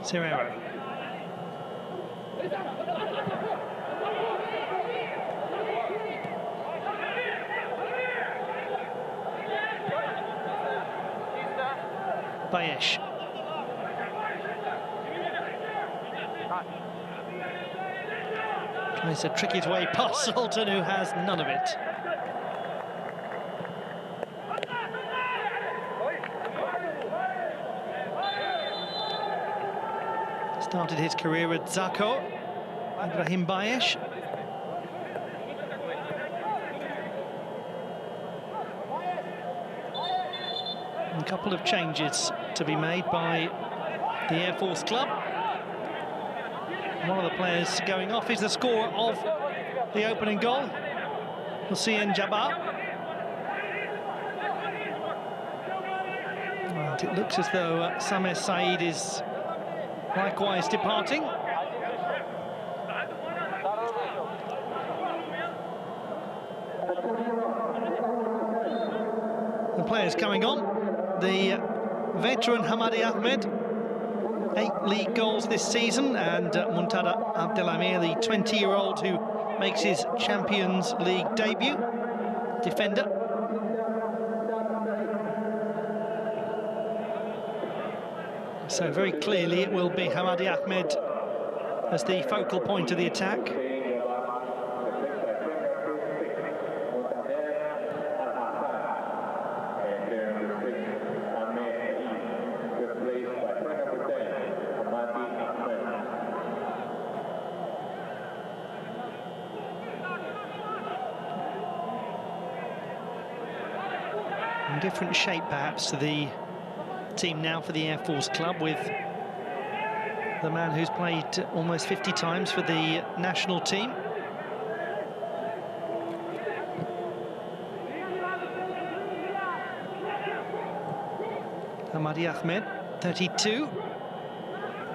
Serrero. Bayesh. Tries to trick his way past Sultan, who has none of it. Started his career at Zako, Ibrahim Bayesh. A couple of changes to be made by the Air Force club. One of the players going off is the scorer of the opening goal, Hussein Jabbar. And it looks as though Sameh Saeed is likewise departing. The players coming on. The veteran Hamadi Ahmed, 8 league goals this season, and Muntada Abdelamir, the 20-year-old who makes his Champions League debut, defender. So very clearly it will be Hamadi Ahmed as the focal point of the attack. Different shape perhaps to the team now for the Air Force club, with the man who's played almost 50 times for the national team. Hamadi Ahmed, 32,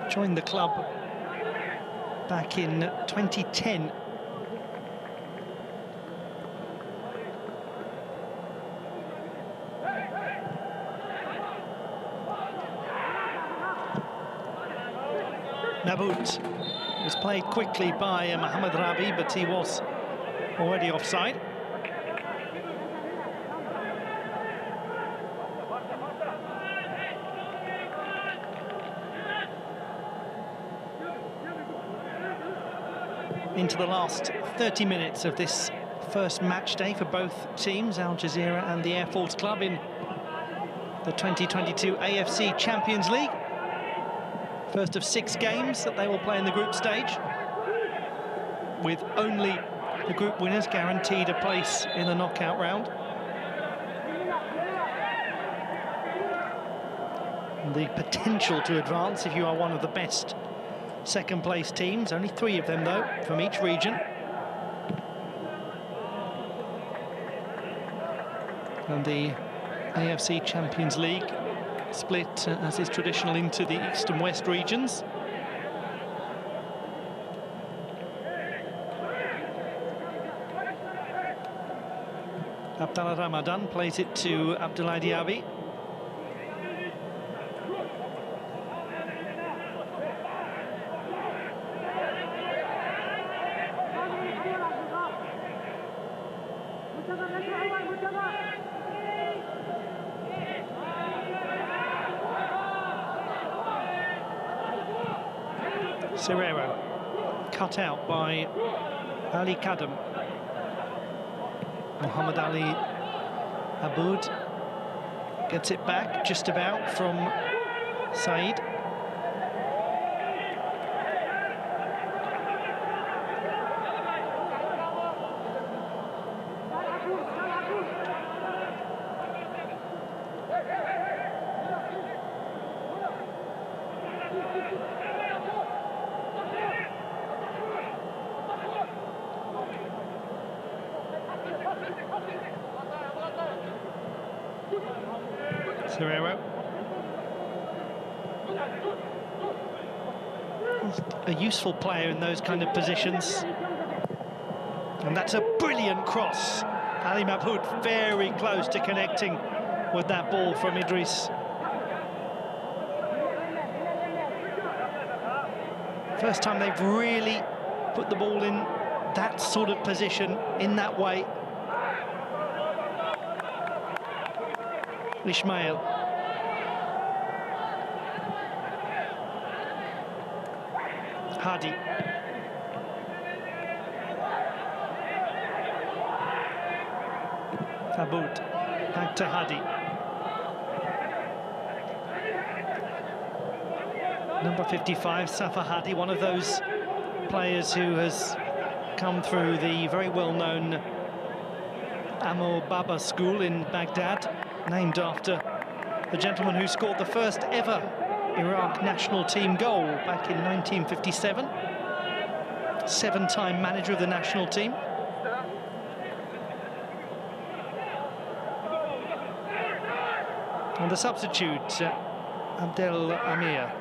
joined the club back in 2010. Nabout was played quickly by Mohamed Rabi, but he was already offside. Into the last 30 minutes of this first match day for both teams, Al Jazira and the Air Force club, in the 2022 AFC Champions League. First of 6 games that they will play in the group stage, with only the group winners guaranteed a place in the knockout round. And the potential to advance if you are one of the best second place teams, only 3 of them though from each region. And the AFC Champions League split, as is traditional, into the east and west regions. Abdallah Ramadan plays it to Abdoulaye Diaby. Serrero, cut out by Ali Kadam. Muhammad Ali Aboud gets it back just about from Said. Serrero. A useful player in those kind of positions. And that's a brilliant cross. Ali Mabhoud very close to connecting with that ball from Idris. First time they've really put the ball in that sort of position, in that way. Ismail. Hadi. Aboud. Back to Hadi. Number 55, Safa Hadi, one of those players who has come through the very well-known Amo Baba school in Baghdad, named after the gentleman who scored the first ever Iraq national team goal back in 1957. Seven-time manager of the national team. And the substitute, Abdel Amir.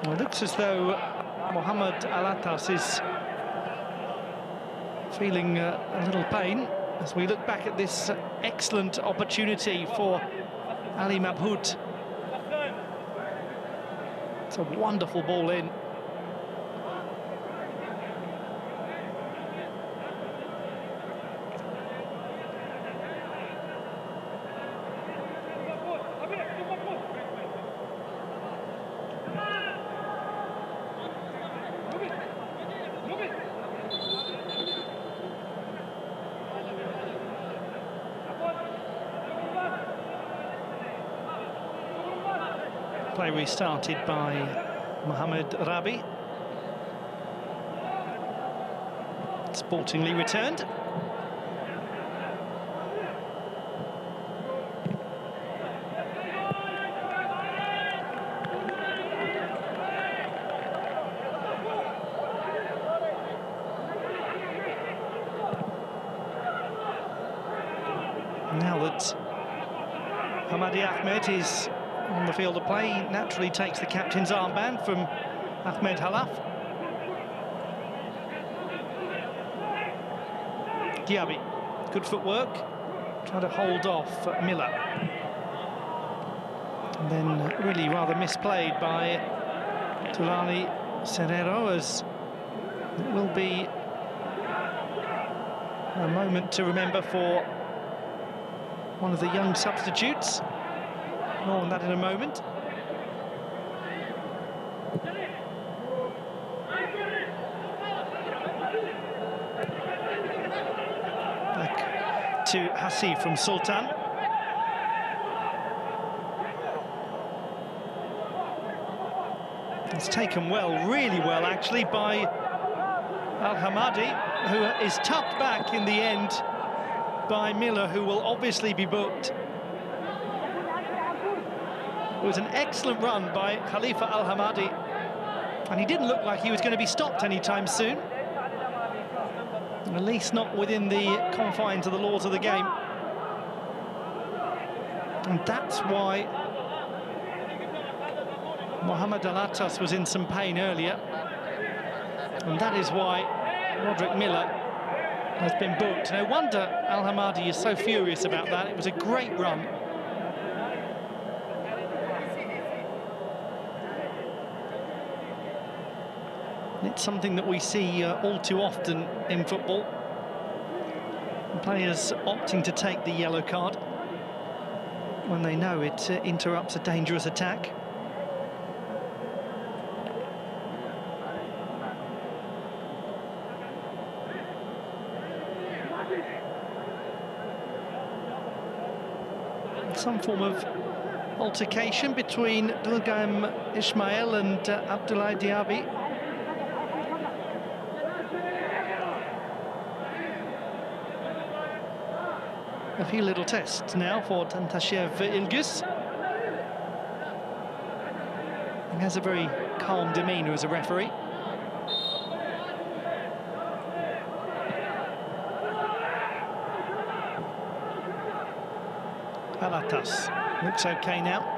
Well, it looks as though Mohamed Alatas is feeling a little pain as we look back at this excellent opportunity for Ali Mabhoud. It's a wonderful ball in. Play restarted by Mohamed Rabi. Sportingly returned. Now that Hamadi Ahmed is on the field of play, he naturally takes the captain's armband from Ahmed Halaf. Diaby, good footwork, trying to hold off Miller. And then really rather misplayed by Tulani Serrero, as it will be a moment to remember for one of the young substitutes. More on that in a moment. Back to Hassi from Sultan. It's taken well, really well actually, by Al-Hamadi, who is tucked back in the end by Miller, who will obviously be booked. It was an excellent run by Khalifa Al-Hamadi, And he didn't look like he was going to be stopped anytime soon. At least not within the confines of the laws of the game. And that's why Mohamed Al-Attas was in some pain earlier. And that is why Roderick Miller has been booked. No wonder Al Hamadi is so furious about that. It was a great run. It's something that we see all too often in football. Players opting to take the yellow card when they know it interrupts a dangerous attack. Some form of altercation between Dulgam Ismail and Abdoulaye Diaby. A few little tests now for Tantashev Ilgis. He has a very calm demeanour as a referee. Al-Attas looks okay now.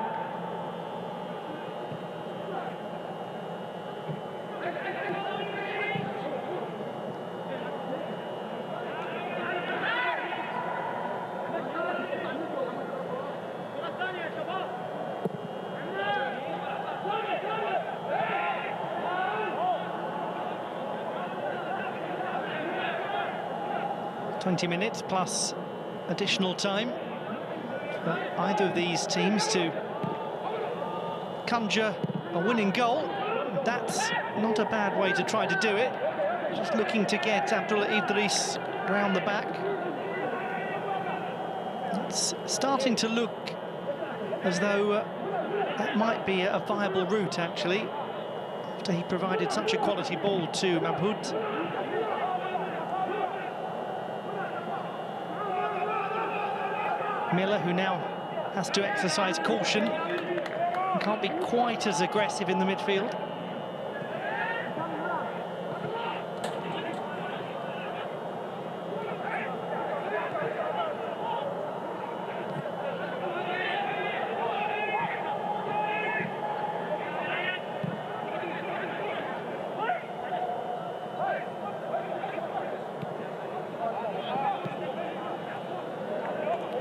"20 minutes plus additional time for either of these teams to conjure a winning goal. That's not a bad way to try to do it. Just looking to get Abdullah Idris round the back. It's starting to look as though that might be a viable route, actually, after he provided such a quality ball to Mabhoud. Miller, who now has to exercise caution and can't be quite as aggressive in the midfield.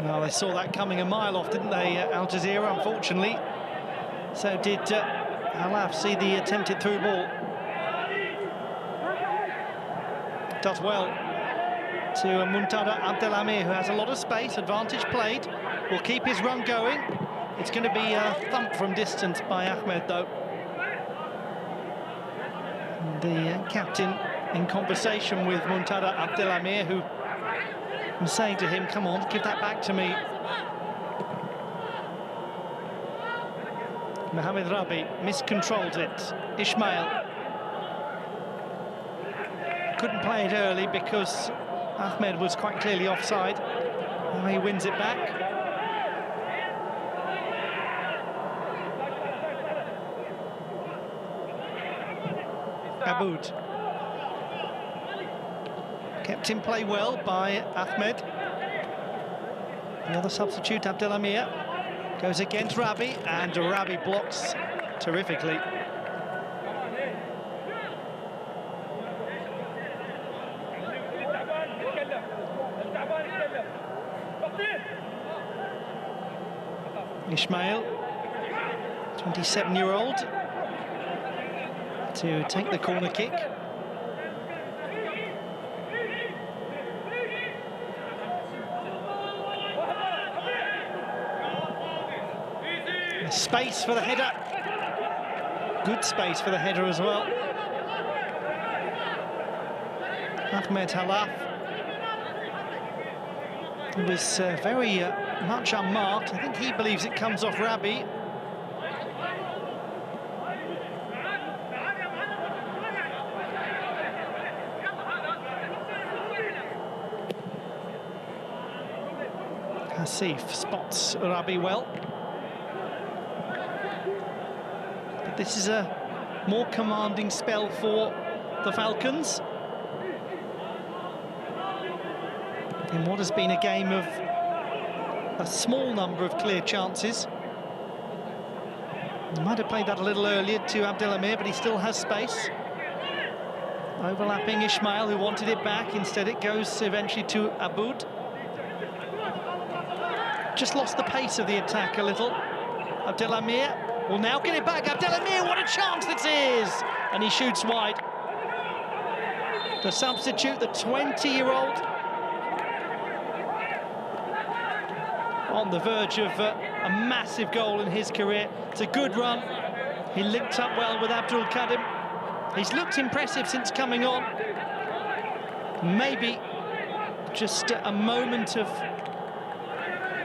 Well, they saw that coming a mile off, didn't they, Al Jazira, unfortunately. So did AFC, the attempted through ball. Does well to Muntada Abdelhamid, who has a lot of space, advantage played, will keep his run going. It's going to be a thump from distance by Ahmed, though. The captain in conversation with Muntada Abdelhamid, who and saying to him, come on, give that back to me. Mohamed Rabi miscontrols it. Ismail couldn't play it early because Ahmed was quite clearly offside. Now he wins it back. Aboud. Kept in play well by Ahmed. The other substitute, Abdelhamid, goes against Rabi, and Rabi blocks terrifically. Ismail, 27-year-old, to take the corner kick. Space for the header. Good space for the header as well. Ahmed Halaf. He was very much unmarked. I think he believes it comes off Rabi. Hasif spots Rabi well. This is a more commanding spell for the Falcons in what has been a game of a small number of clear chances. He might have played that a little earlier to Abdelhamir, but he still has space. Overlapping Ismail, who wanted it back. Instead it goes eventually to Aboud. Just lost the pace of the attack a little. Abdelhamir will now get it back. Abdelhamir, what a chance this is! And he shoots wide. The substitute, the 20-year-old, on the verge of a massive goal in his career. It's a good run. He linked up well with Abdul Kadim. He's looked impressive since coming on. Maybe just a moment of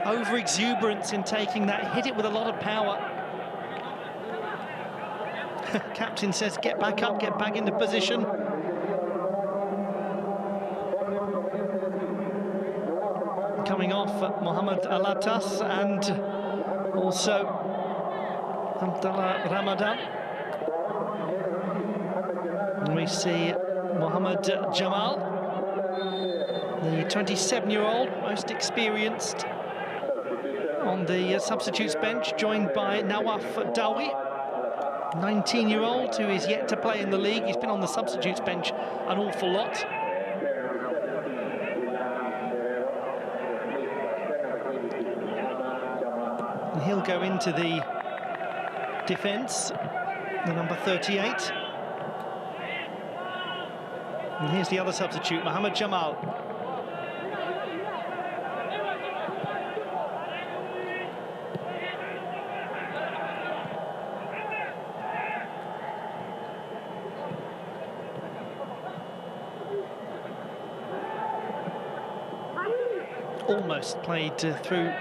over-exuberance in taking that. Hit it with a lot of power. Captain says, get back up, get back into position. Coming off Mohamed Alatas and also Abdallah Ramadan. And we see Mohamed Jamal, the 27-year-old, most experienced on the substitutes bench, joined by Nawaf Dawi, 19-year-old who is yet to play in the league. He's been on the substitutes bench an awful lot. And he'll go into the defence, the number 38. And here's the other substitute, Mohamed Jamal. Almost played through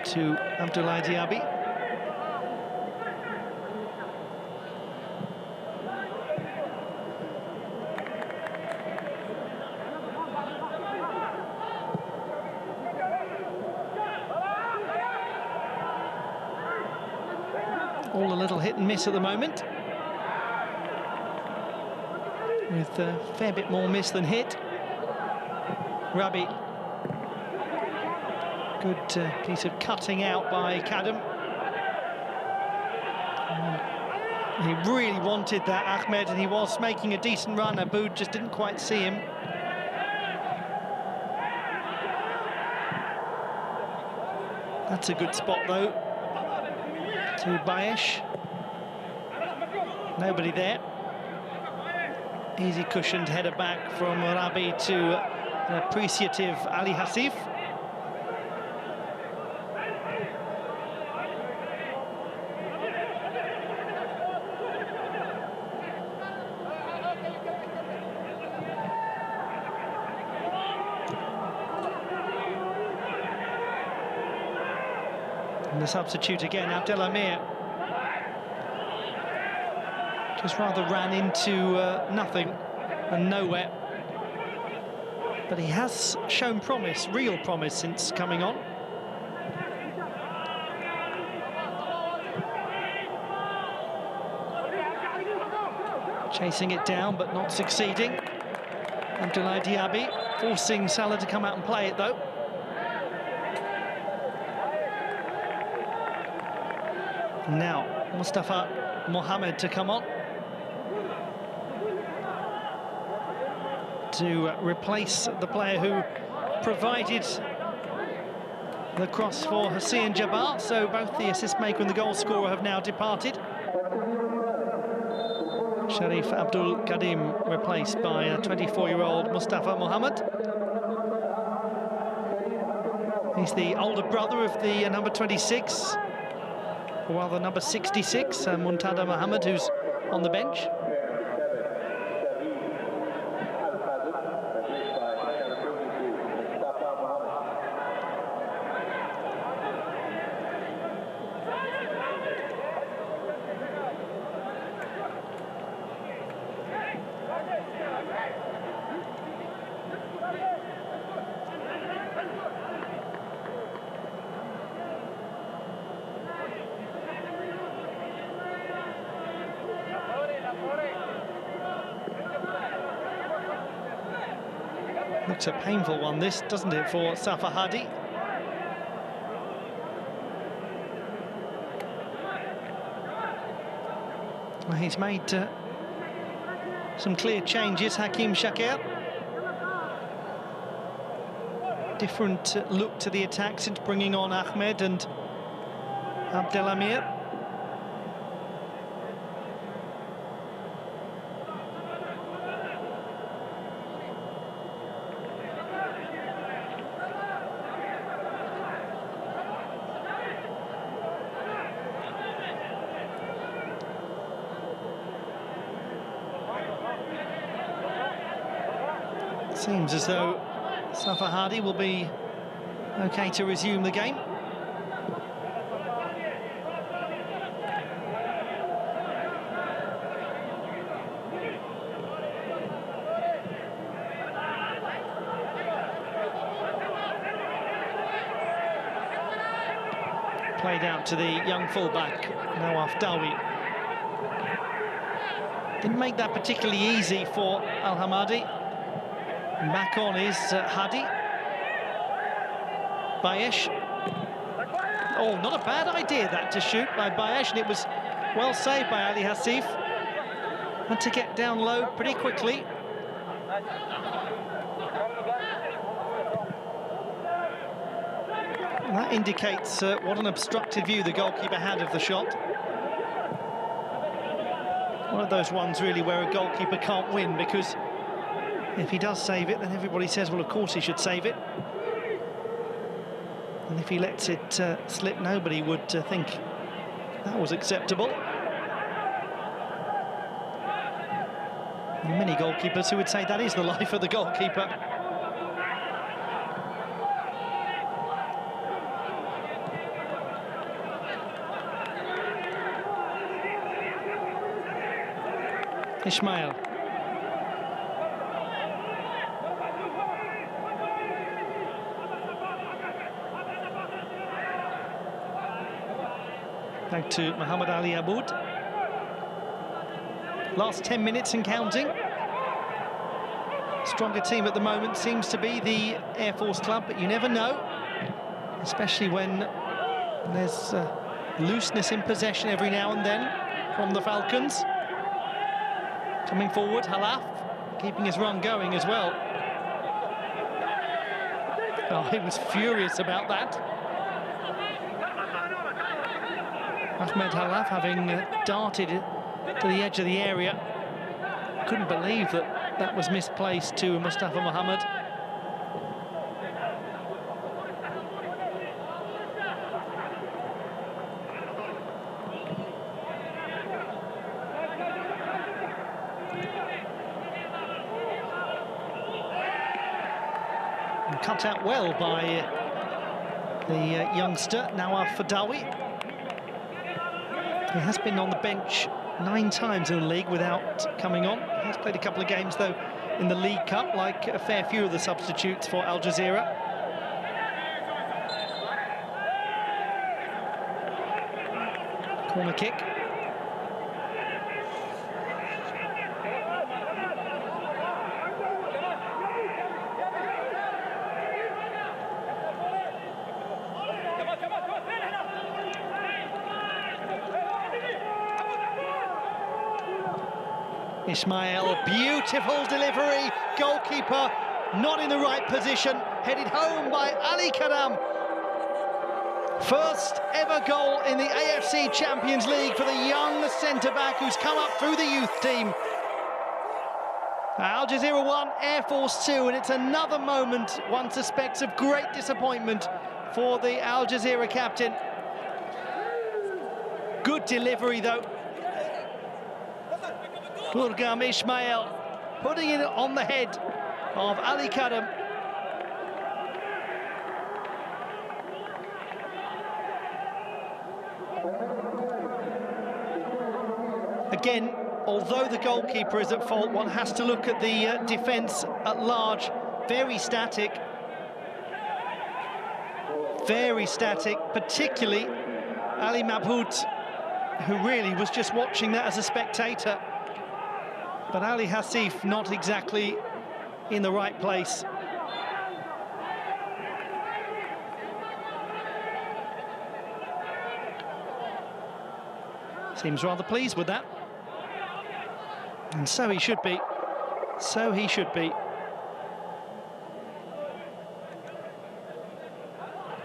to Abdoulaye Diaby. All a little hit and miss at the moment, with a fair bit more miss than hit. Rabi. Good piece of cutting out by Kadam. He really wanted that, Ahmed, and he was making a decent run. Aboud just didn't quite see him. That's a good spot, though, to Bayesh. Nobody there. Easy cushioned header back from Rabi to an appreciative Ali Hasif. And the substitute again, Abdelhamir. Just rather ran into nothing and nowhere. But he has shown promise, real promise, since coming on. Chasing it down, but not succeeding. Abdoulaye Diaby forcing Salah to come out and play it, though. Now, Mustafa Mohamed to come on to replace the player who provided the cross for Hussein Jabbar. So both the assist maker and the goal scorer have now departed. Sharif Abdul Kadim replaced by a 24-year-old Mustafa Mohamed. He's the older brother of the number 26, or rather number 66, Muntada Mohamed, who's on the bench. Looks a painful one, this, doesn't it, for Fahd? Well, he's made some clear changes, Hakim Shakir. Different look to the attack since bringing on Ahmed and Abdelamir. Seems as though Fahd will be okay to resume the game. Played out to the young fullback, Nawaf Dawi. Didn't make that particularly easy for Al Hamadi. Back on is Hadi. Bayesh. Oh, not a bad idea that to shoot by Bayesh, and it was well saved by Ali Hassif. Had to get down low pretty quickly. And that indicates what an obstructed view the goalkeeper had of the shot. One of those ones really where a goalkeeper can't win, because if he does save it, then everybody says, well, of course he should save it. And if he lets it slip, nobody would think that was acceptable. And many goalkeepers who would say that is the life of the goalkeeper. Ismail. Back to Muhammad Ali Aboud. Last 10 minutes and counting. Stronger team at the moment seems to be the Air Force club, but you never know, especially when there's looseness in possession every now and then from the Falcons. Coming forward, Halaf, keeping his run going as well. Oh, he was furious about that. Ahmed Halaf, having darted to the edge of the area, couldn't believe that that was misplaced to Mustafa Mohammed. And cut out well by the youngster, Nawaf Fadawi. He has been on the bench 9 times in the league without coming on. He has played a couple of games, though, in the League Cup, like a fair few of the substitutes for Al Jazira. Corner kick. Ismail, beautiful delivery, goalkeeper not in the right position, headed home by Ali Karam. First ever goal in the AFC Champions League for the young centre-back who's come up through the youth team. Al Jazira 1, Air Force 2, and it's another moment, one suspects, of great disappointment for the Al Jazira captain. Good delivery, though. Burgam Ismail putting it on the head of Ali Karam. Again, although the goalkeeper is at fault, one has to look at the defence at large. Very static, particularly Ali Mabhout, who really was just watching that as a spectator. But Ali Hassif not exactly in the right place. Seems rather pleased with that. And so he should be. So he should be.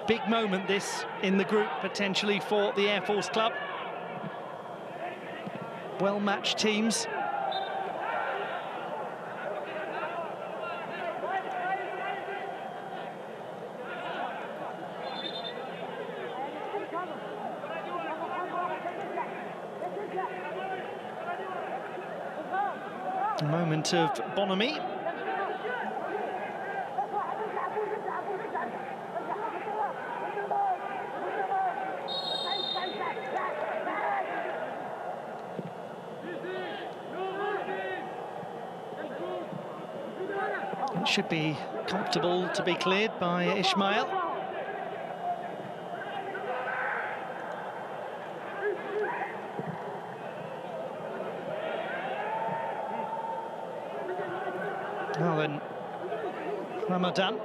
Big moment this in the group, potentially, for the Air Force Club. Well-matched teams. A moment of bonhomie. It should be comfortable to be cleared by Ismail. Now then, Ramadan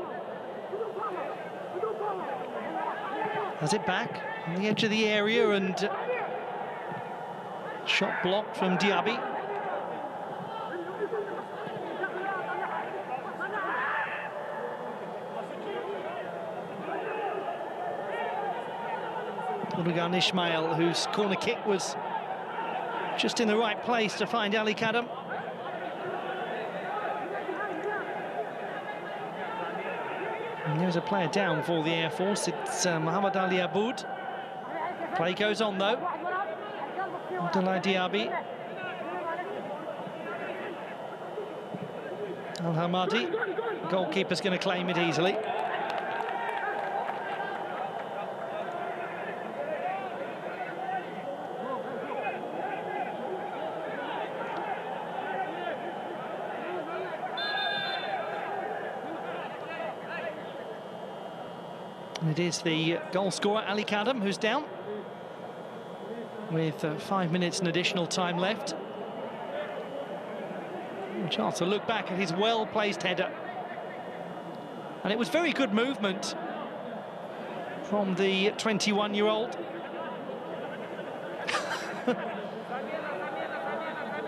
has it back on the edge of the area, and shot blocked from Diaby. Ulugan Ismail, whose corner kick was just in the right place to find Ali Kadam. And there's a player down for the Air Force. It's Mohamed Ali Aboud. Play goes on though. Abdoulaye Diaby. Al Hamadi. Goalkeeper's going to claim it easily. And it is the goal scorer, Ali Kadam, who's down, with 5 minutes and additional time left. A chance to look back at his well-placed header. And it was very good movement from the 21-year-old.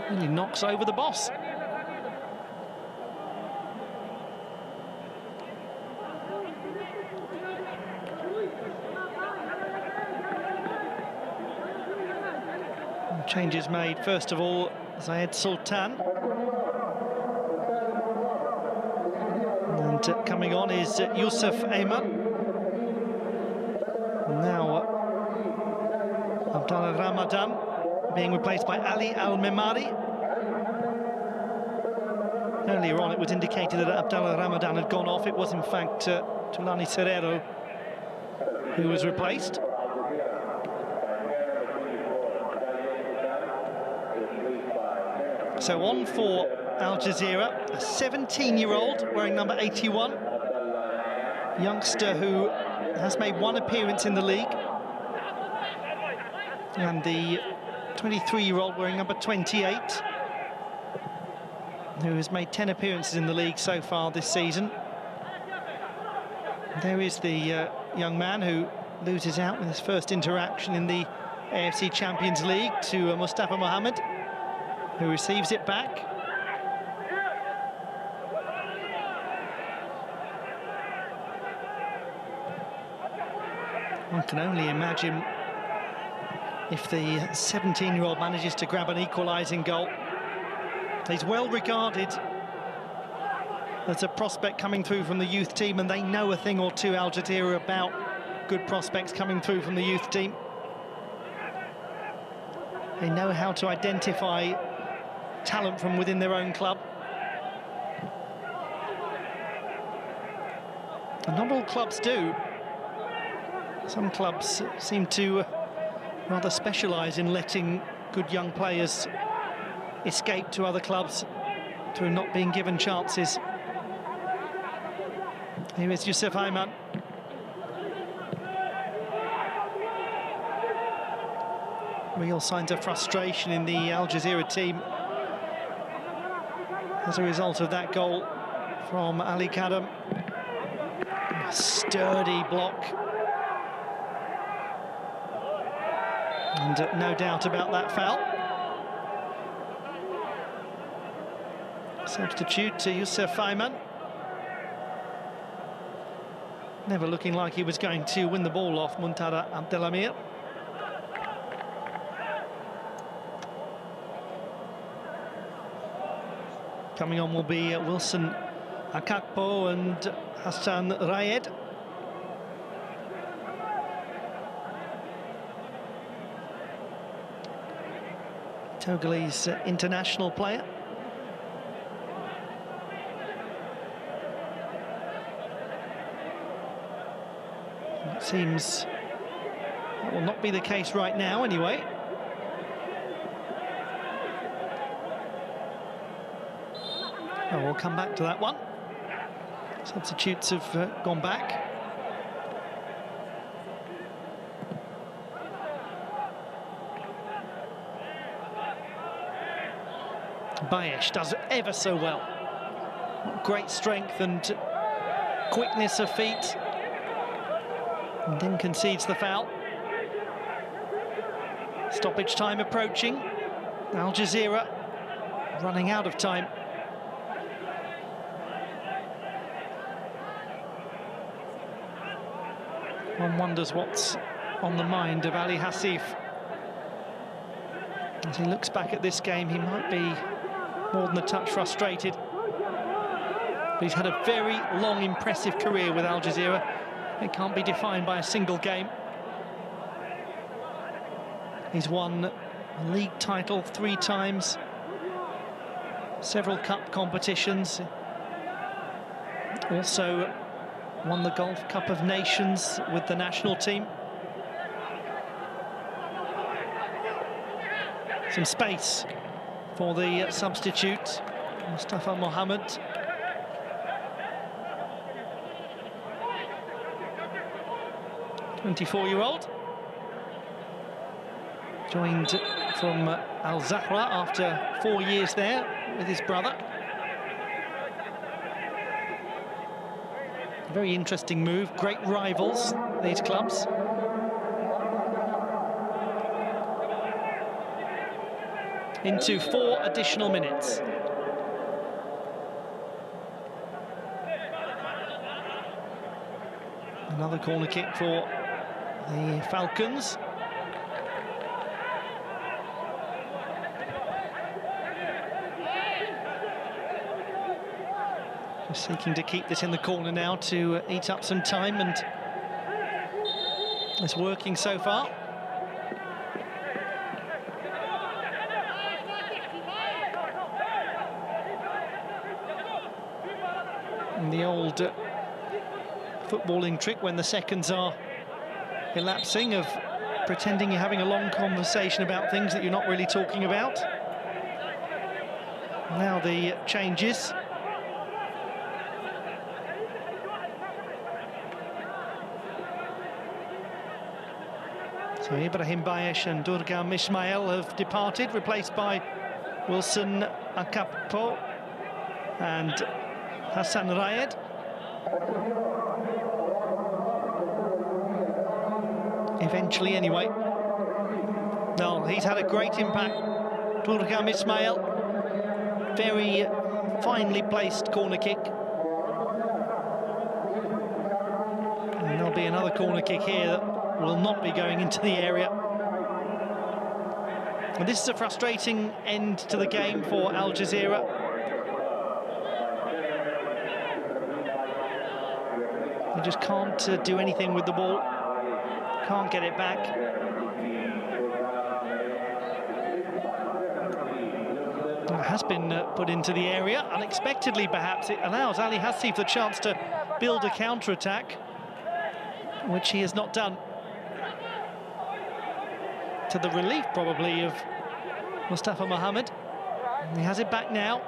And he knocks over the boss. Changes made, first of all, Zayed Sultan. And coming on is Yusuf Ayman. Now Abdallah Ramadan being replaced by Ali Al-Memari. Earlier on it was indicated that Abdallah Ramadan had gone off. It was in fact Tulani Serrero who was replaced. So on for Al Jazira, a 17-year-old wearing number 81, youngster who has made one appearance in the league, and the 23-year-old wearing number 28, who has made 10 appearances in the league so far this season. There is the young man who loses out in his first interaction in the AFC Champions League to Mustafa Mohammed, who receives it back. One can only imagine if the 17-year-old manages to grab an equalising goal. He's well regarded as a prospect coming through from the youth team, and they know a thing or two, Al Jazira, about good prospects coming through from the youth team. They know how to identify talent from within their own club. And not all clubs do. Some clubs seem to rather specialise in letting good young players escape to other clubs through not being given chances. Here is Yusuf Ayman. Real signs of frustration in the Al Jazira team as a result of that goal from Ali Kadam. A sturdy block. And no doubt about that foul. Substitute to Yusuf Ayman. Never looking like he was going to win the ball off Muntada Abdelamir. Coming on will be Wilson Akakpo and Hassan Rayed. Togolese international player. It seems that will not be the case right now anyway. Oh, we'll come back to that one. Substitutes have gone back. Bayesh does ever so well. Great strength and quickness of feet. And then concedes the foul. Stoppage time approaching. Al Jazira running out of time. One wonders what's on the mind of Ali Hassif. As he looks back at this game, he might be more than a touch frustrated. But he's had a very long, impressive career with Al Jazira. It can't be defined by a single game. He's won a league title 3 times, several cup competitions. Also won the Gulf Cup of Nations with the national team. Some space for the substitute, Mustafa Mohammed. The 24-year-old. Joined from Al Zahra after 4 years there with his brother. Very interesting move, great rivals, these clubs. Into 4 additional minutes. Another corner kick for the Falcons. Just seeking to keep this in the corner now to eat up some time, and it's working so far. And the old footballing trick when the seconds are elapsing of pretending you're having a long conversation about things that you're not really talking about. Now the changes. So Ibrahim Bayesh and Durgam Ismail have departed, replaced by Wilson Akakpo and Hassan Rayed. Eventually, anyway. No, he's had a great impact. Durgam Ismail, very finely placed corner kick. And there'll be another corner kick here that will not be going into the area. And this is a frustrating end to the game for Al Jazira. They just can't do anything with the ball. Can't get it back. It has been put into the area, unexpectedly perhaps. It allows Ali Hassif the chance to build a counter-attack, which he has not done. To the relief, probably, of Mustafa Mohammed. He has it back now.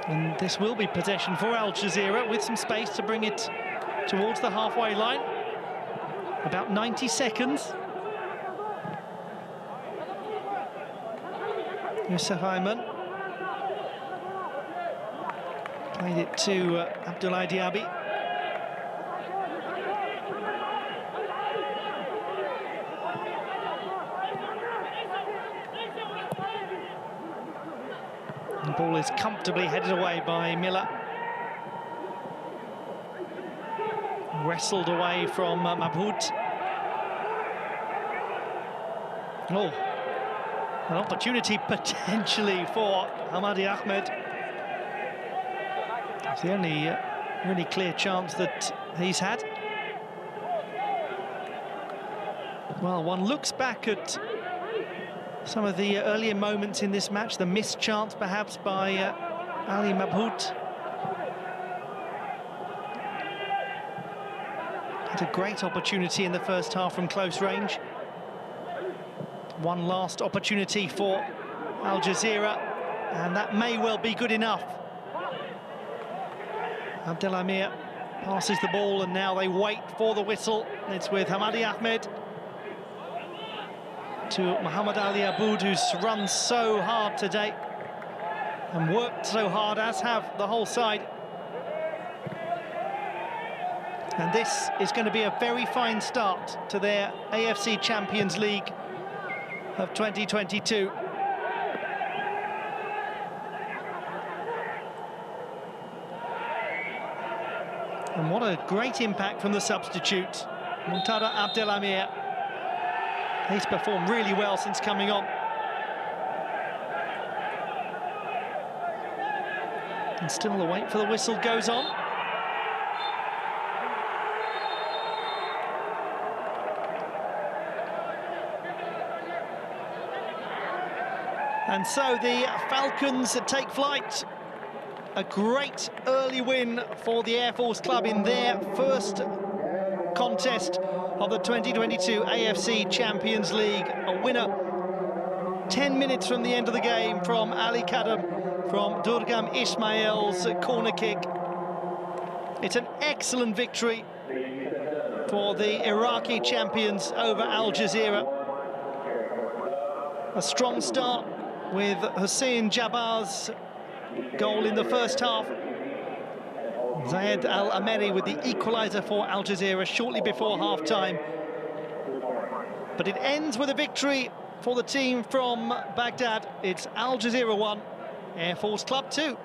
And this will be possession for Al Jazira, with some space to bring it towards the halfway line. About 90 seconds. Yusuf Ayman played it to Abdoulaye Diaby. Ball is comfortably headed away by Miller. Wrestled away from Mabhout. Oh, an opportunity potentially for Hamadi Ahmed. It's the only really clear chance that he's had. Well, one looks back at some of the earlier moments in this match, the missed chance perhaps by Ali Mabhout. Had a great opportunity in the first half from close range. One last opportunity for Al Jazira, and that may well be good enough. Abdelhamir passes the ball, and now they wait for the whistle. It's with Hamadi Ahmed to Mohamed Ali Aboud, who's run so hard today and worked so hard, as have the whole side. And this is going to be a very fine start to their AFC Champions League of 2022. And what a great impact from the substitute, Muntada Abdelhamir. He's performed really well since coming on. And still the wait for the whistle goes on. And so the Falcons take flight. A great early win for the Air Force Club in their first contest of the 2022 AFC Champions League. A winner 10 minutes from the end of the game from Ali Kadam from Durgam Ismail's corner kick. It's an excellent victory for the Iraqi champions over Al Jazira. A strong start with Hussein Jabbar's goal in the first half. Zayed Al-Ameri with the equaliser for Al Jazira shortly before half-time. But it ends with a victory for the team from Baghdad. It's Al Jazira 1, Air Force Club 2.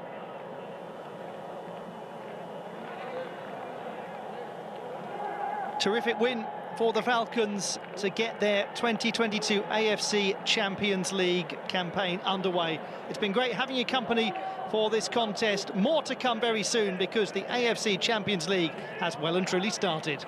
Terrific win for the Falcons to get their 2022 AFC Champions League campaign underway. It's been great having you company for this contest. More to come very soon, because the AFC Champions League has well and truly started.